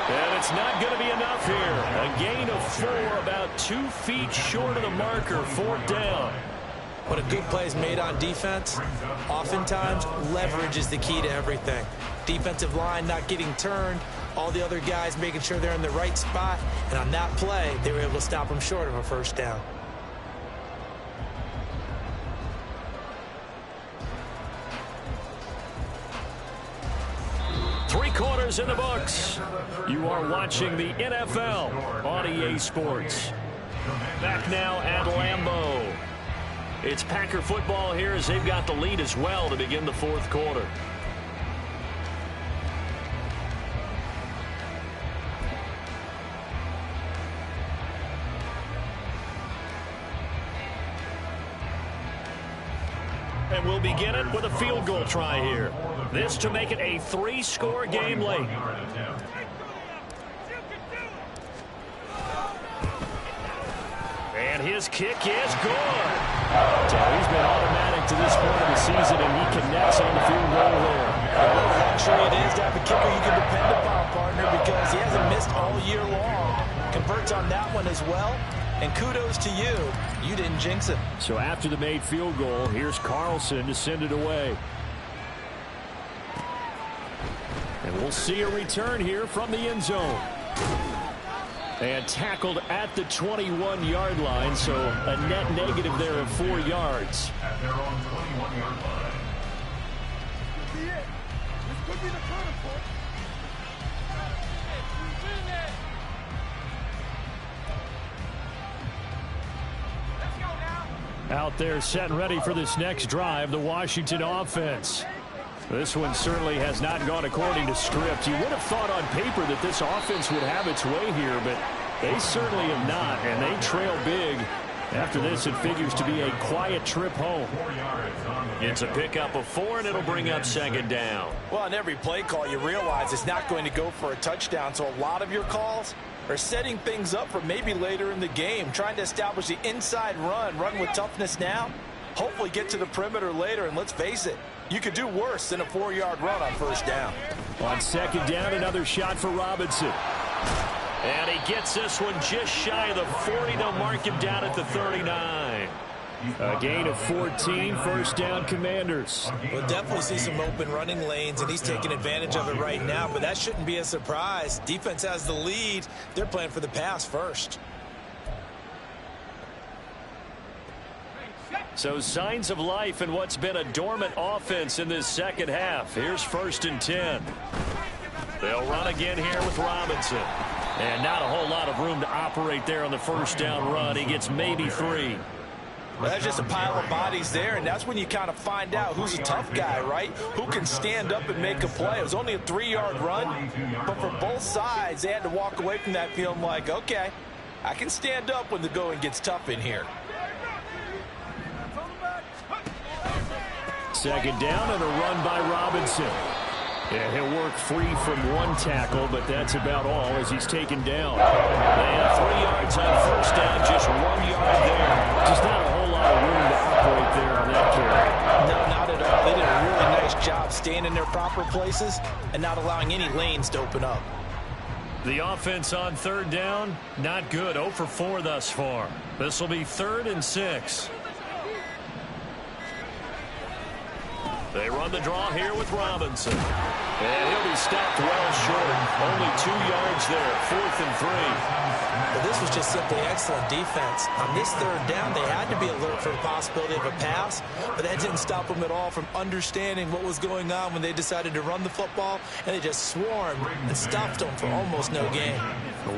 And it's not going to be enough here. A gain of 4, about 2 feet short of the marker. 4th down. When a good play is made on defense, oftentimes leverage is the key to everything. Defensive line not getting turned, all the other guys making sure they're in the right spot, and on that play, they were able to stop them short of a 1st down. Three quarters in the books. You are watching the NFL on EA Sports. Back now at Lambeau. It's Packer football here as they've got the lead as well to begin the 4th quarter. And we'll begin it with a field goal try here. This to make it a 3-score game late. And his kick is good. So he's been automatic to this point of the season, and he connects on the field goal there. What a luxury it is to have a kicker you can depend upon, partner, because he hasn't missed all year long. Converts on that one as well. And kudos to you. You didn't jinx it. So after the made field goal, here's Carlson to send it away. And we'll see a return here from the end zone. And tackled at the 21-yard line, so a net negative there of 4 yards. At their own 21-yard line. This could be it. This could be the turning point. Out there set and ready for this next drive, the Washington offense. This one certainly has not gone according to script. You would have thought on paper that this offense would have its way here, but they certainly have not, and they trail big. After this, it figures to be a quiet trip home. It's a pickup of 4, and it'll bring up 2nd down. Well, on every play call, you realize it's not going to go for a touchdown, so a lot of your calls are setting things up for maybe later in the game, trying to establish the inside run with toughness now, hopefully get to the perimeter later, and let's face it, you could do worse than a 4-yard run on 1st down. On 2nd down, another shot for Robinson. And he gets this one just shy of the 40. They'll mark him down at the 39. A gain of 14, first down Commanders. We'll definitely see some open running lanes, and he's taking advantage of it right now, but that shouldn't be a surprise. Defense has the lead. They're playing for the pass first. So signs of life in what's been a dormant offense in this second half. Here's 1st and 10. They'll run again here with Robinson. And not a whole lot of room to operate there on the first down run. He gets maybe 3. Well, that's just a pile of bodies there, and that's when you kind of find out who's a tough guy, right? Who can stand up and make a play. It was only a 3-yard run, but for both sides, they had to walk away from that feeling like, okay, I can stand up when the going gets tough in here. Second down and a run by Robinson. Yeah, he'll work free from one tackle, but that's about all as he's taken down. They have 3 yards on first down, just 1 yard there. Just not a whole lot of room to operate there on that carry. No, not at all. They did a really nice job staying in their proper places and not allowing any lanes to open up. The offense on 3rd down, not good. 0 for 4 thus far. This will be 3rd and 6. They run the draw here with Robinson. And he'll be stopped well short. Only 2 yards there. 4th and 3. Well, this was just simply excellent defense. On this 3rd down, they had to be alert for the possibility of a pass, but that didn't stop them at all from understanding what was going on when they decided to run the football, and they just swarmed and stopped them for almost no gain.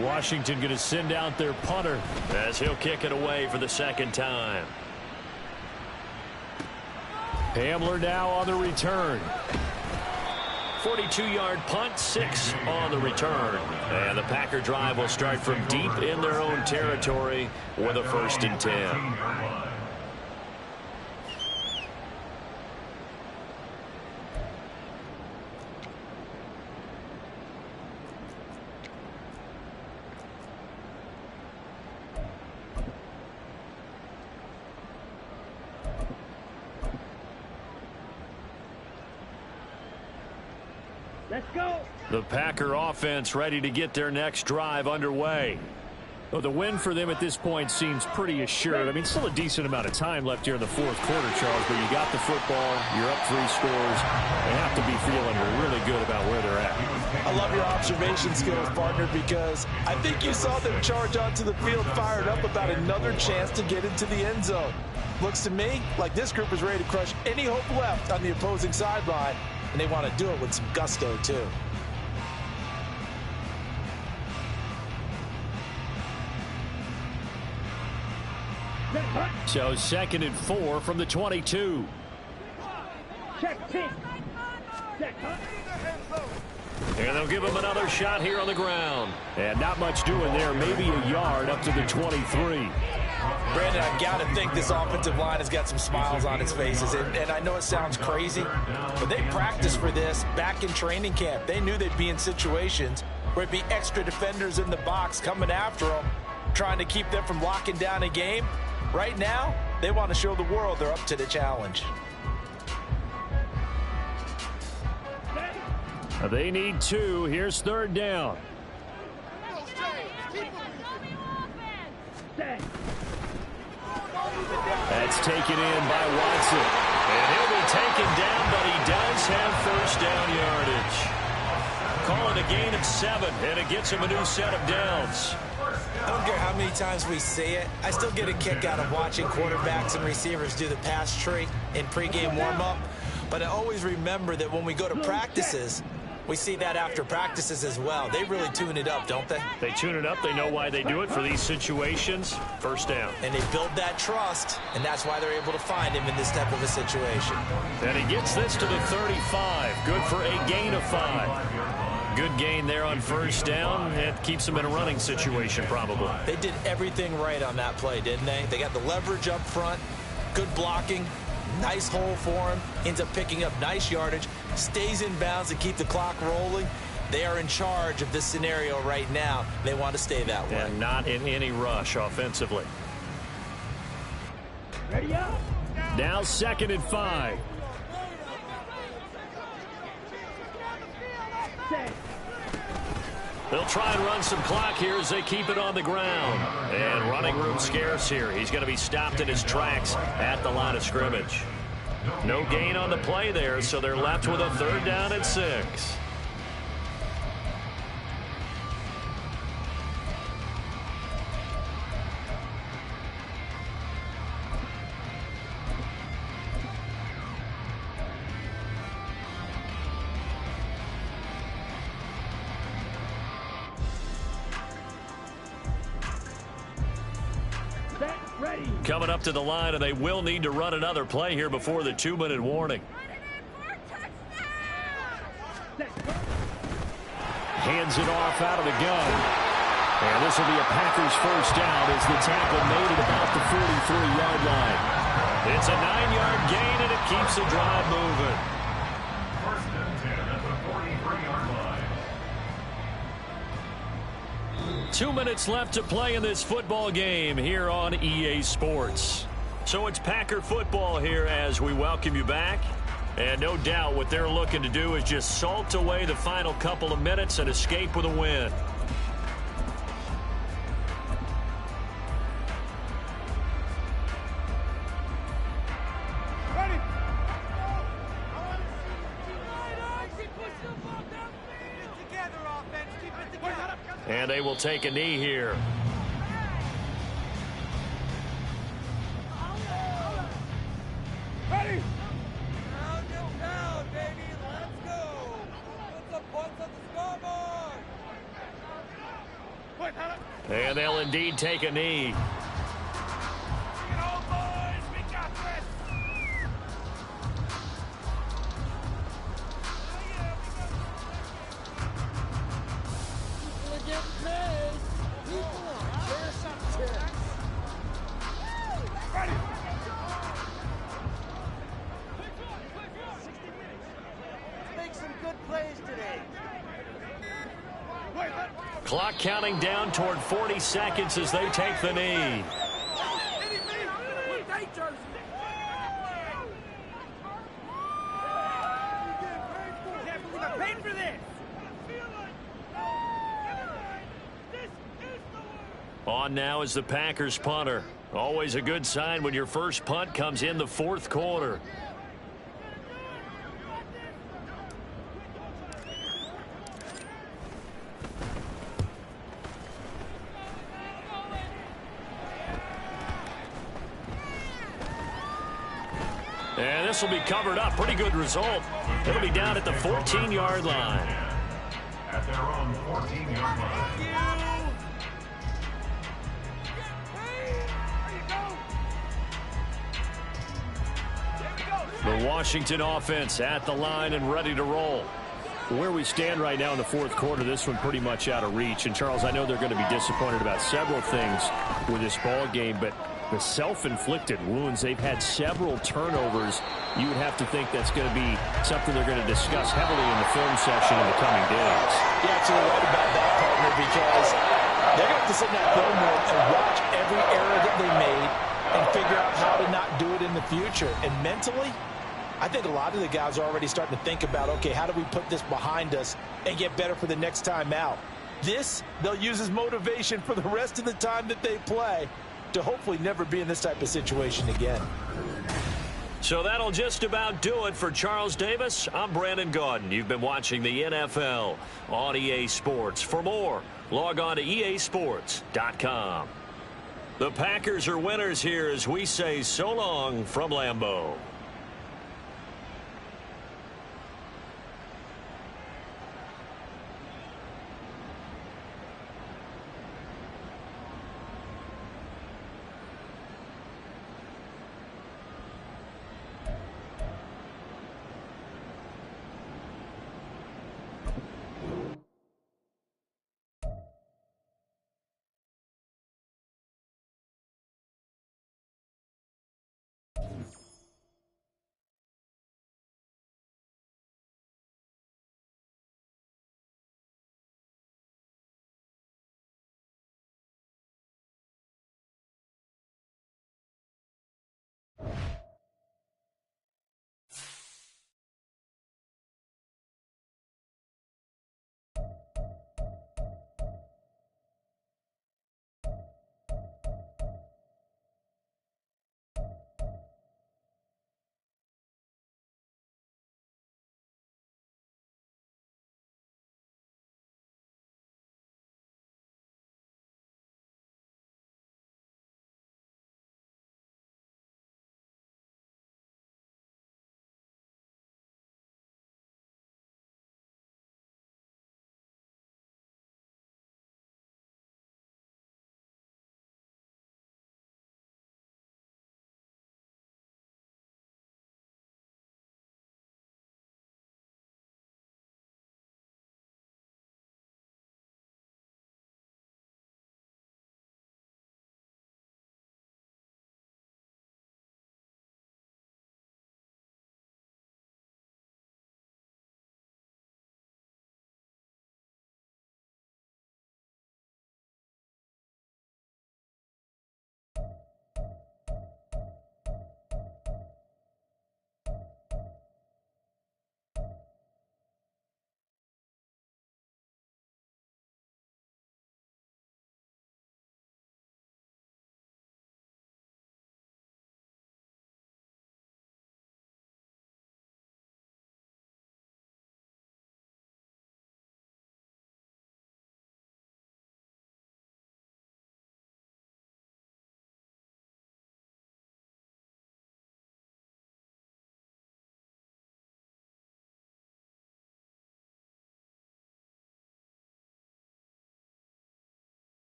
Washington going to send out their punter as he'll kick it away for the 2nd time. Hamler now on the return. 42-yard punt, 6 on the return. And the Packer drive will start from deep in their own territory with a 1st and 10. Let's go. The Packer offense ready to get their next drive underway. Well, the win for them at this point seems pretty assured. I mean, still a decent amount of time left here in the 4th quarter, Charles, but you got the football, you're up 3 scores. They have to be feeling really good about where they're at. I love your observation skills, partner, because I think you saw them charge onto the field fired up about another chance to get into the end zone. Looks to me like this group is ready to crush any hope left on the opposing sideline, and they want to do it with some gusto, too. So 2nd and 4 from the 22. Check, team. And they'll give him another shot here on the ground. And not much doing there. Maybe a yard up to the 23. Brandon, I've got to think this offensive line has got some smiles on its faces. And I know it sounds crazy, but they practiced for this back in training camp. They knew they'd be in situations where it'd be extra defenders in the box coming after them, trying to keep them from locking down a game. Right now, they want to show the world they're up to the challenge. They need 2. Here's 3rd down. That's taken in by Watson. And he'll be taken down, but he does have 1st down yardage. Calling a gain of 7, and it gets him a new set of downs. I don't care how many times we say it, I still get a kick out of watching quarterbacks and receivers do the pass tree in pregame warm-up. But I always remember that when we go to practices, we see that after practices as well. They really tune it up, don't they? They tune it up. They know why they do it for these situations. 1st down. And they build that trust, and that's why they're able to find him in this type of a situation. And he gets this to the 35. Good for a gain of 5. Good gain there on 1st down. It keeps them in a running situation, probably. They did everything right on that play, didn't they? They got the leverage up front, good blocking, nice hole for him, ends up picking up nice yardage, stays in bounds and keep the clock rolling. They are in charge of this scenario right now. They want to stay that way. And not in any rush offensively. Ready up. Now 2nd and 5. They'll try and run some clock here as they keep it on the ground. And running room scarce here. He's going to be stopped in his tracks at the line of scrimmage. No gain on the play there, so they're left with a 3rd down and 6. Coming up to the line, and they will need to run another play here before the 2-minute warning. Hands it off out of the gun. And this will be a Packers 1st down as the tackle made it about the 43-yard line. It's a 9-yard gain, and it keeps the drive moving. 1st and 10 at the 43-yard line. 2 minutes left to play in this football game here on EA Sports. So it's Packer football here as we welcome you back. And no doubt what they're looking to do is just salt away the final couple of minutes and escape with a win. And they will take a knee here. Ready? Pound and pound, baby. Let's go. Put some points on the scoreboard. And they'll indeed take a knee. Bring it on, boys. We got this. People are getting paid. People are chairs up chairs. Ready? 60 minutes. Let's make some good plays today. Clock counting down toward 40 seconds as they take the knee. Paid for this. On now is the Packers punter. Always a good sign when your first punt comes in the 4th quarter. And this will be covered up. Pretty good result. It'll be down at the 14-yard line. At their own 14-yard line. The Washington offense at the line and ready to roll. Where we stand right now in the 4th quarter, this one pretty much out of reach. And, Charles, I know they're going to be disappointed about several things with this ball game, but the self-inflicted wounds, they've had several turnovers. You would have to think that's going to be something they're going to discuss heavily in the film session in the coming days. You're absolutely right about that, partner, because they're going to have to sit in that film room and watch every error that they made and figure out how to not do it in the future. And mentally, I think a lot of the guys are already starting to think about, okay, how do we put this behind us and get better for the next time out? This, they'll use as motivation for the rest of the time that they play to hopefully never be in this type of situation again. So that'll just about do it for Charles Davis. I'm Brandon Gaudin. You've been watching the NFL on EA Sports. For more, log on to easports.com. The Packers are winners here as we say so long from Lambeau.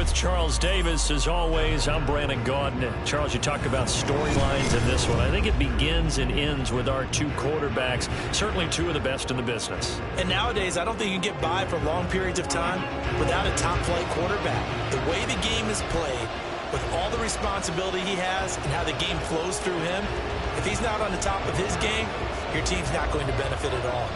with Charles Davis. As always, I'm Brandon Gaudin. Charles, you talked about storylines in this one. I think it begins and ends with our two quarterbacks, certainly two of the best in the business. And nowadays, I don't think you can get by for long periods of time without a top-flight quarterback. The way the game is played, with all the responsibility he has and how the game flows through him, if he's not on the top of his game, your team's not going to benefit at all.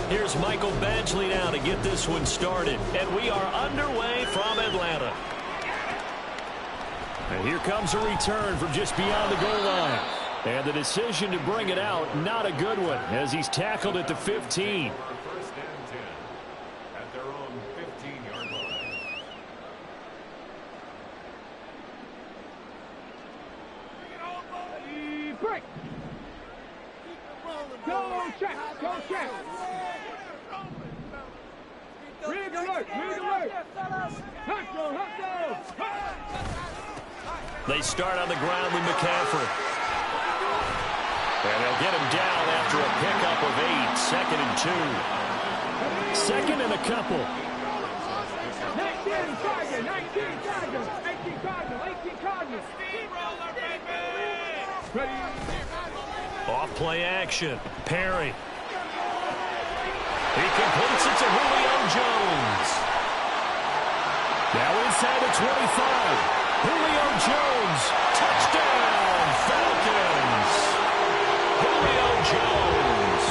Here's Michael Badgley now to get this one started. And we are underway from Atlanta. And here comes a return from just beyond the goal line. And the decision to bring it out, not a good one, as he's tackled at the 15. First and 10 at their own 15-yard line. Break. Go check. Go check. Read alert. Read alert. Hot go. They start on the ground with McCaffrey. And they'll get him down after a pickup of 8. Second and 2. Second and a couple. 19 Chargers. 19 Chargers. 18 Cardinals. 18 Cardinals. Steamroller, baby. Ready. Off play action. Perry. He completes it to Julio Jones. Now inside the 25. Julio Jones. Touchdown, Falcons. Julio Jones.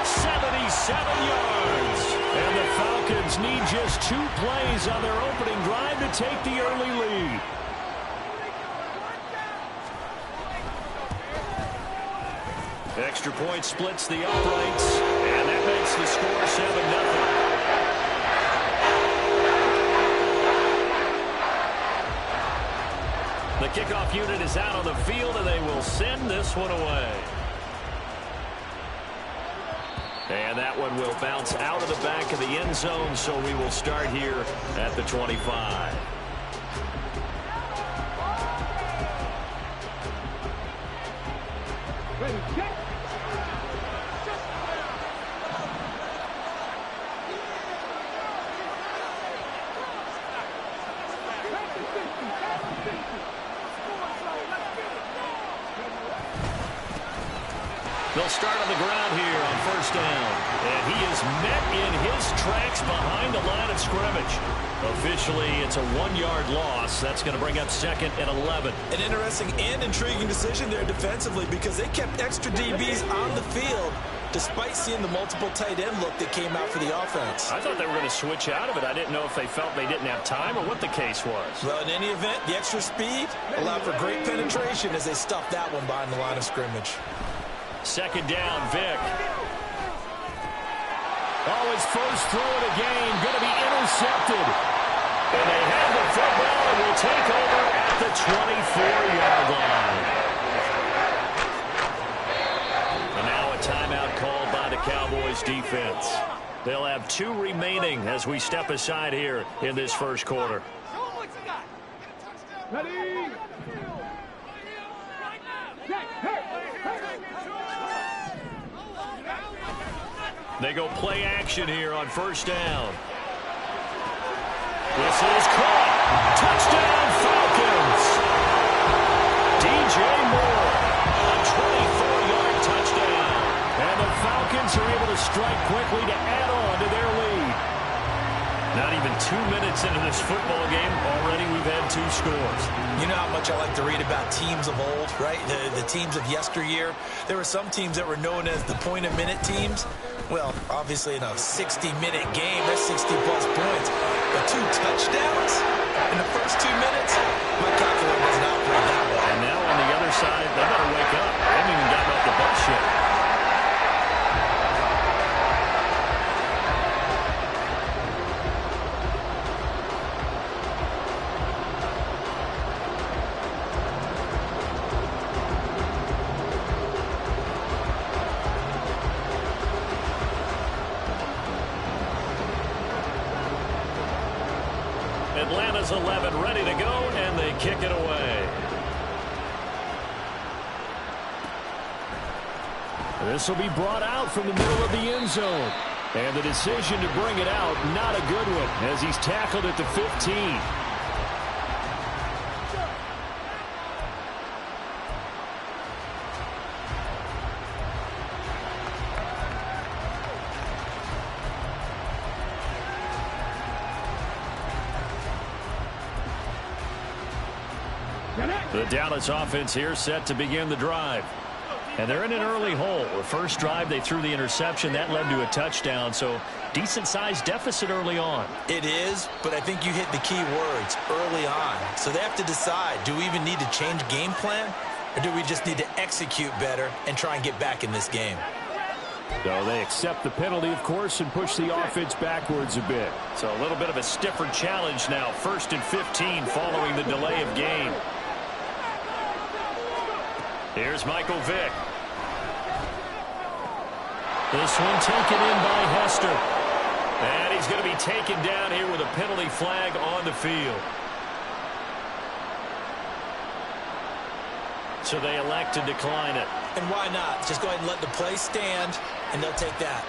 77 yards. And the Falcons need just 2 plays on their opening drive to take the early lead. Extra point splits the uprights, and that makes the score 7-0. The kickoff unit is out on the field, and they will send this one away. And that one will bounce out of the back of the end zone, so we will start here at the 25. Ready. Check. They'll start on the ground here on first down. And he is met in his tracks behind the line of scrimmage. Officially, it's a 1-yard loss. That's going to bring up second and 11. An interesting and intriguing decision there defensively because they kept extra DBs on the field despite seeing the multiple tight end look that came out for the offense. I thought they were going to switch out of it. I didn't know if they felt they didn't have time or what the case was. Well, in any event, the extra speed allowed for great penetration as they stuffed that one behind the line of scrimmage. Second down, Vic. Oh, his first throw of the game going to be intercepted. And they have the football and will take over at the 24-yard line. And now a timeout called by the Cowboys defense. They'll have 2 remaining as we step aside here in this first quarter. Ready. Check. They go play action here on first down. This is caught. Touchdown, Falcons. DJ Moore, a 24-yard touchdown. And the Falcons are able to strike quickly to add on to their lead. Not even 2 minutes into this football game, already we've had 2 scores. You know how much I like to read about teams of old, right? The teams of yesteryear. There were some teams that were known as the point-a-minute teams. Well, obviously in a 60-minute game, that's 60-plus points. But 2 touchdowns in the first 2 minutes? My calculator doesn't operate that way. And now on the other side, they better wake up. They haven't even gotten off the bus yet. Atlanta's 11 ready to go, and they kick it away. This will be brought out from the middle of the end zone. And the decision to bring it out, not a good one, as he's tackled at the 15. The Dallas offense here set to begin the drive. And they're in an early hole. The first drive, they threw the interception. That led to a touchdown, so decent-sized deficit early on. It is, but I think you hit the key words, early on. So they have to decide, do we even need to change game plan, or do we just need to execute better and try and get back in this game? So they accept the penalty, of course, and push the offense backwards a bit. So a little bit of a stiffer challenge now. 1st and 15 following the delay of game. Here's Michael Vick. This one taken in by Hester. And he's going to be taken down here with a penalty flag on the field. So they elect to decline it. And why not? Just go ahead and let the play stand, and they'll take that.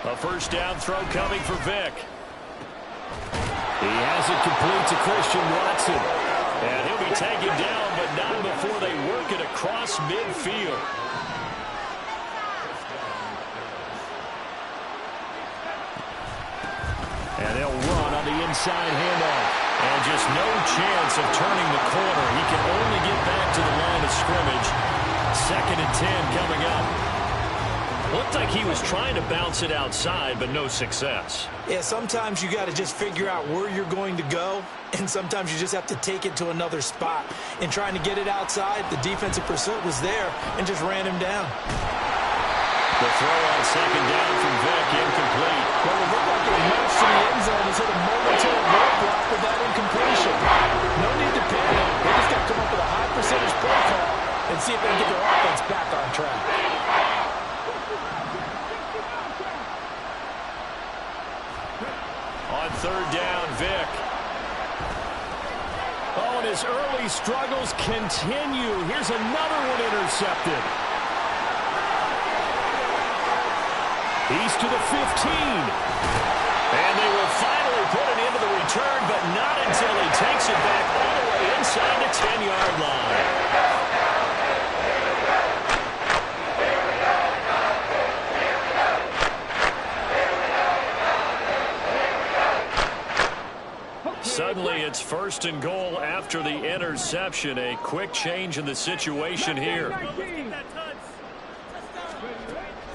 A first down throw coming for Vick. He has it complete to Christian Watson. And he'll be taken down, but not before they work it across midfield. And they'll run on the inside handoff. And just no chance of turning the corner. He can only get back to the line of scrimmage. 2nd and 10 coming up. Looked like he was trying to bounce it outside, but no success. Yeah, sometimes you got to just figure out where you're going to go, and sometimes you just have to take it to another spot. In trying to get it outside, the defensive pursuit was there and just ran him down. The throw on 2nd down from Vick, incomplete. Well, it looked like it marched to the end zone. He's hit a momentary roadblock with that incompletion. No need to panic. They just got to come up with a high percentage play call and see if they can get their offense back on track. On 3rd down, Vick. Oh, and his early struggles continue. Here's another one intercepted. He's to the 15. And they will finally put it into the return, but not until he takes it back all the way inside the 10-yard line. Suddenly, it's 1st and goal after the interception. A quick change in the situation here.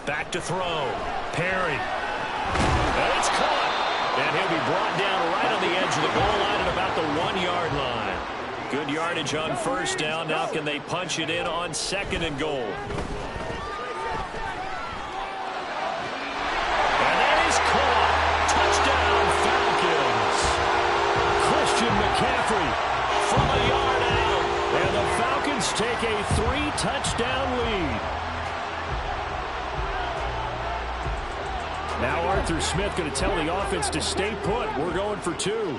Back to throw. Perry. And it's caught. And he'll be brought down right on the edge of the goal line at about the 1-yard line. Good yardage on 1st down. Now can they punch it in on 2nd and goal? And that is caught. Touchdown, Falcons. Christian McCaffrey from a yard out. And the Falcons take a 3-touchdown lead. Now Arthur Smith going to tell the offense to stay put. We're going for 2.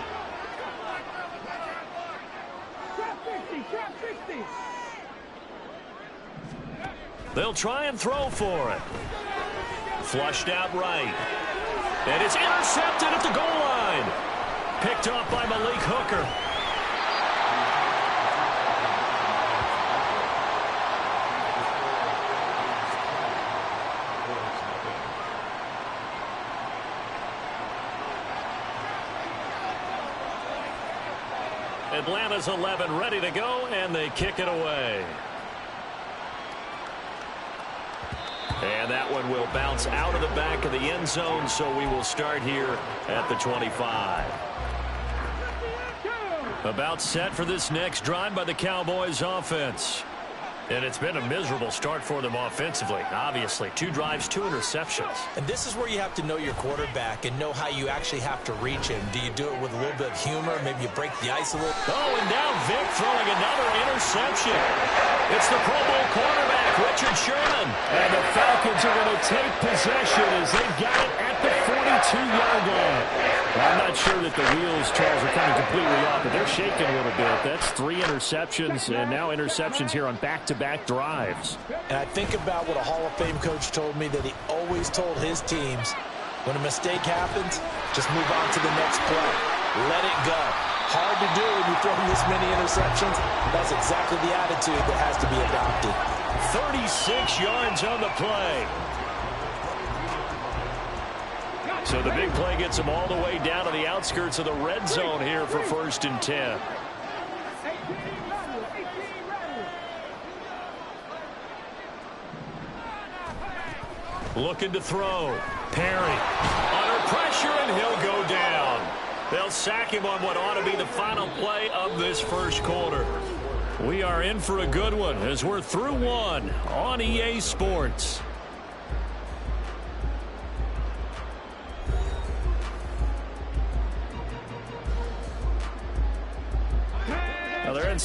They'll try and throw for it. Flushed out right. And it's intercepted at the goal line. Picked up by Malik Hooker. Atlanta's 11 ready to go, and they kick it away. And that one will bounce out of the back of the end zone, so we will start here at the 25. About set for this next drive by the Cowboys offense. And it's been a miserable start for them offensively. Obviously, 2 drives, 2 interceptions. And this is where you have to know your quarterback and know how you actually have to reach him. Do you do it with a little bit of humor? Maybe you break the ice a little? Oh, and now Vick throwing another interception. It's the Pro Bowl quarterback Richard Sherman. And the Falcons are going to take possession as they've got it at the 42-yard line. I'm not sure that the wheels, Charles, are coming completely off, but they're shaking a little bit. That's 3 interceptions, and now interceptions here on back-to-back drives. And I think about what a Hall of Fame coach told me, that he always told his teams, when a mistake happens, just move on to the next play. Let it go. Hard to do when you throw this many interceptions. That's exactly the attitude that has to be adopted. 36 yards on the play. So the big play gets them all the way down to the outskirts of the red zone here for 1st and 10. Looking to throw. Perry under pressure, and he'll go down. They'll sack him on what ought to be the final play of this first quarter. We are in for a good one as we're through one on EA Sports. Now they're inside.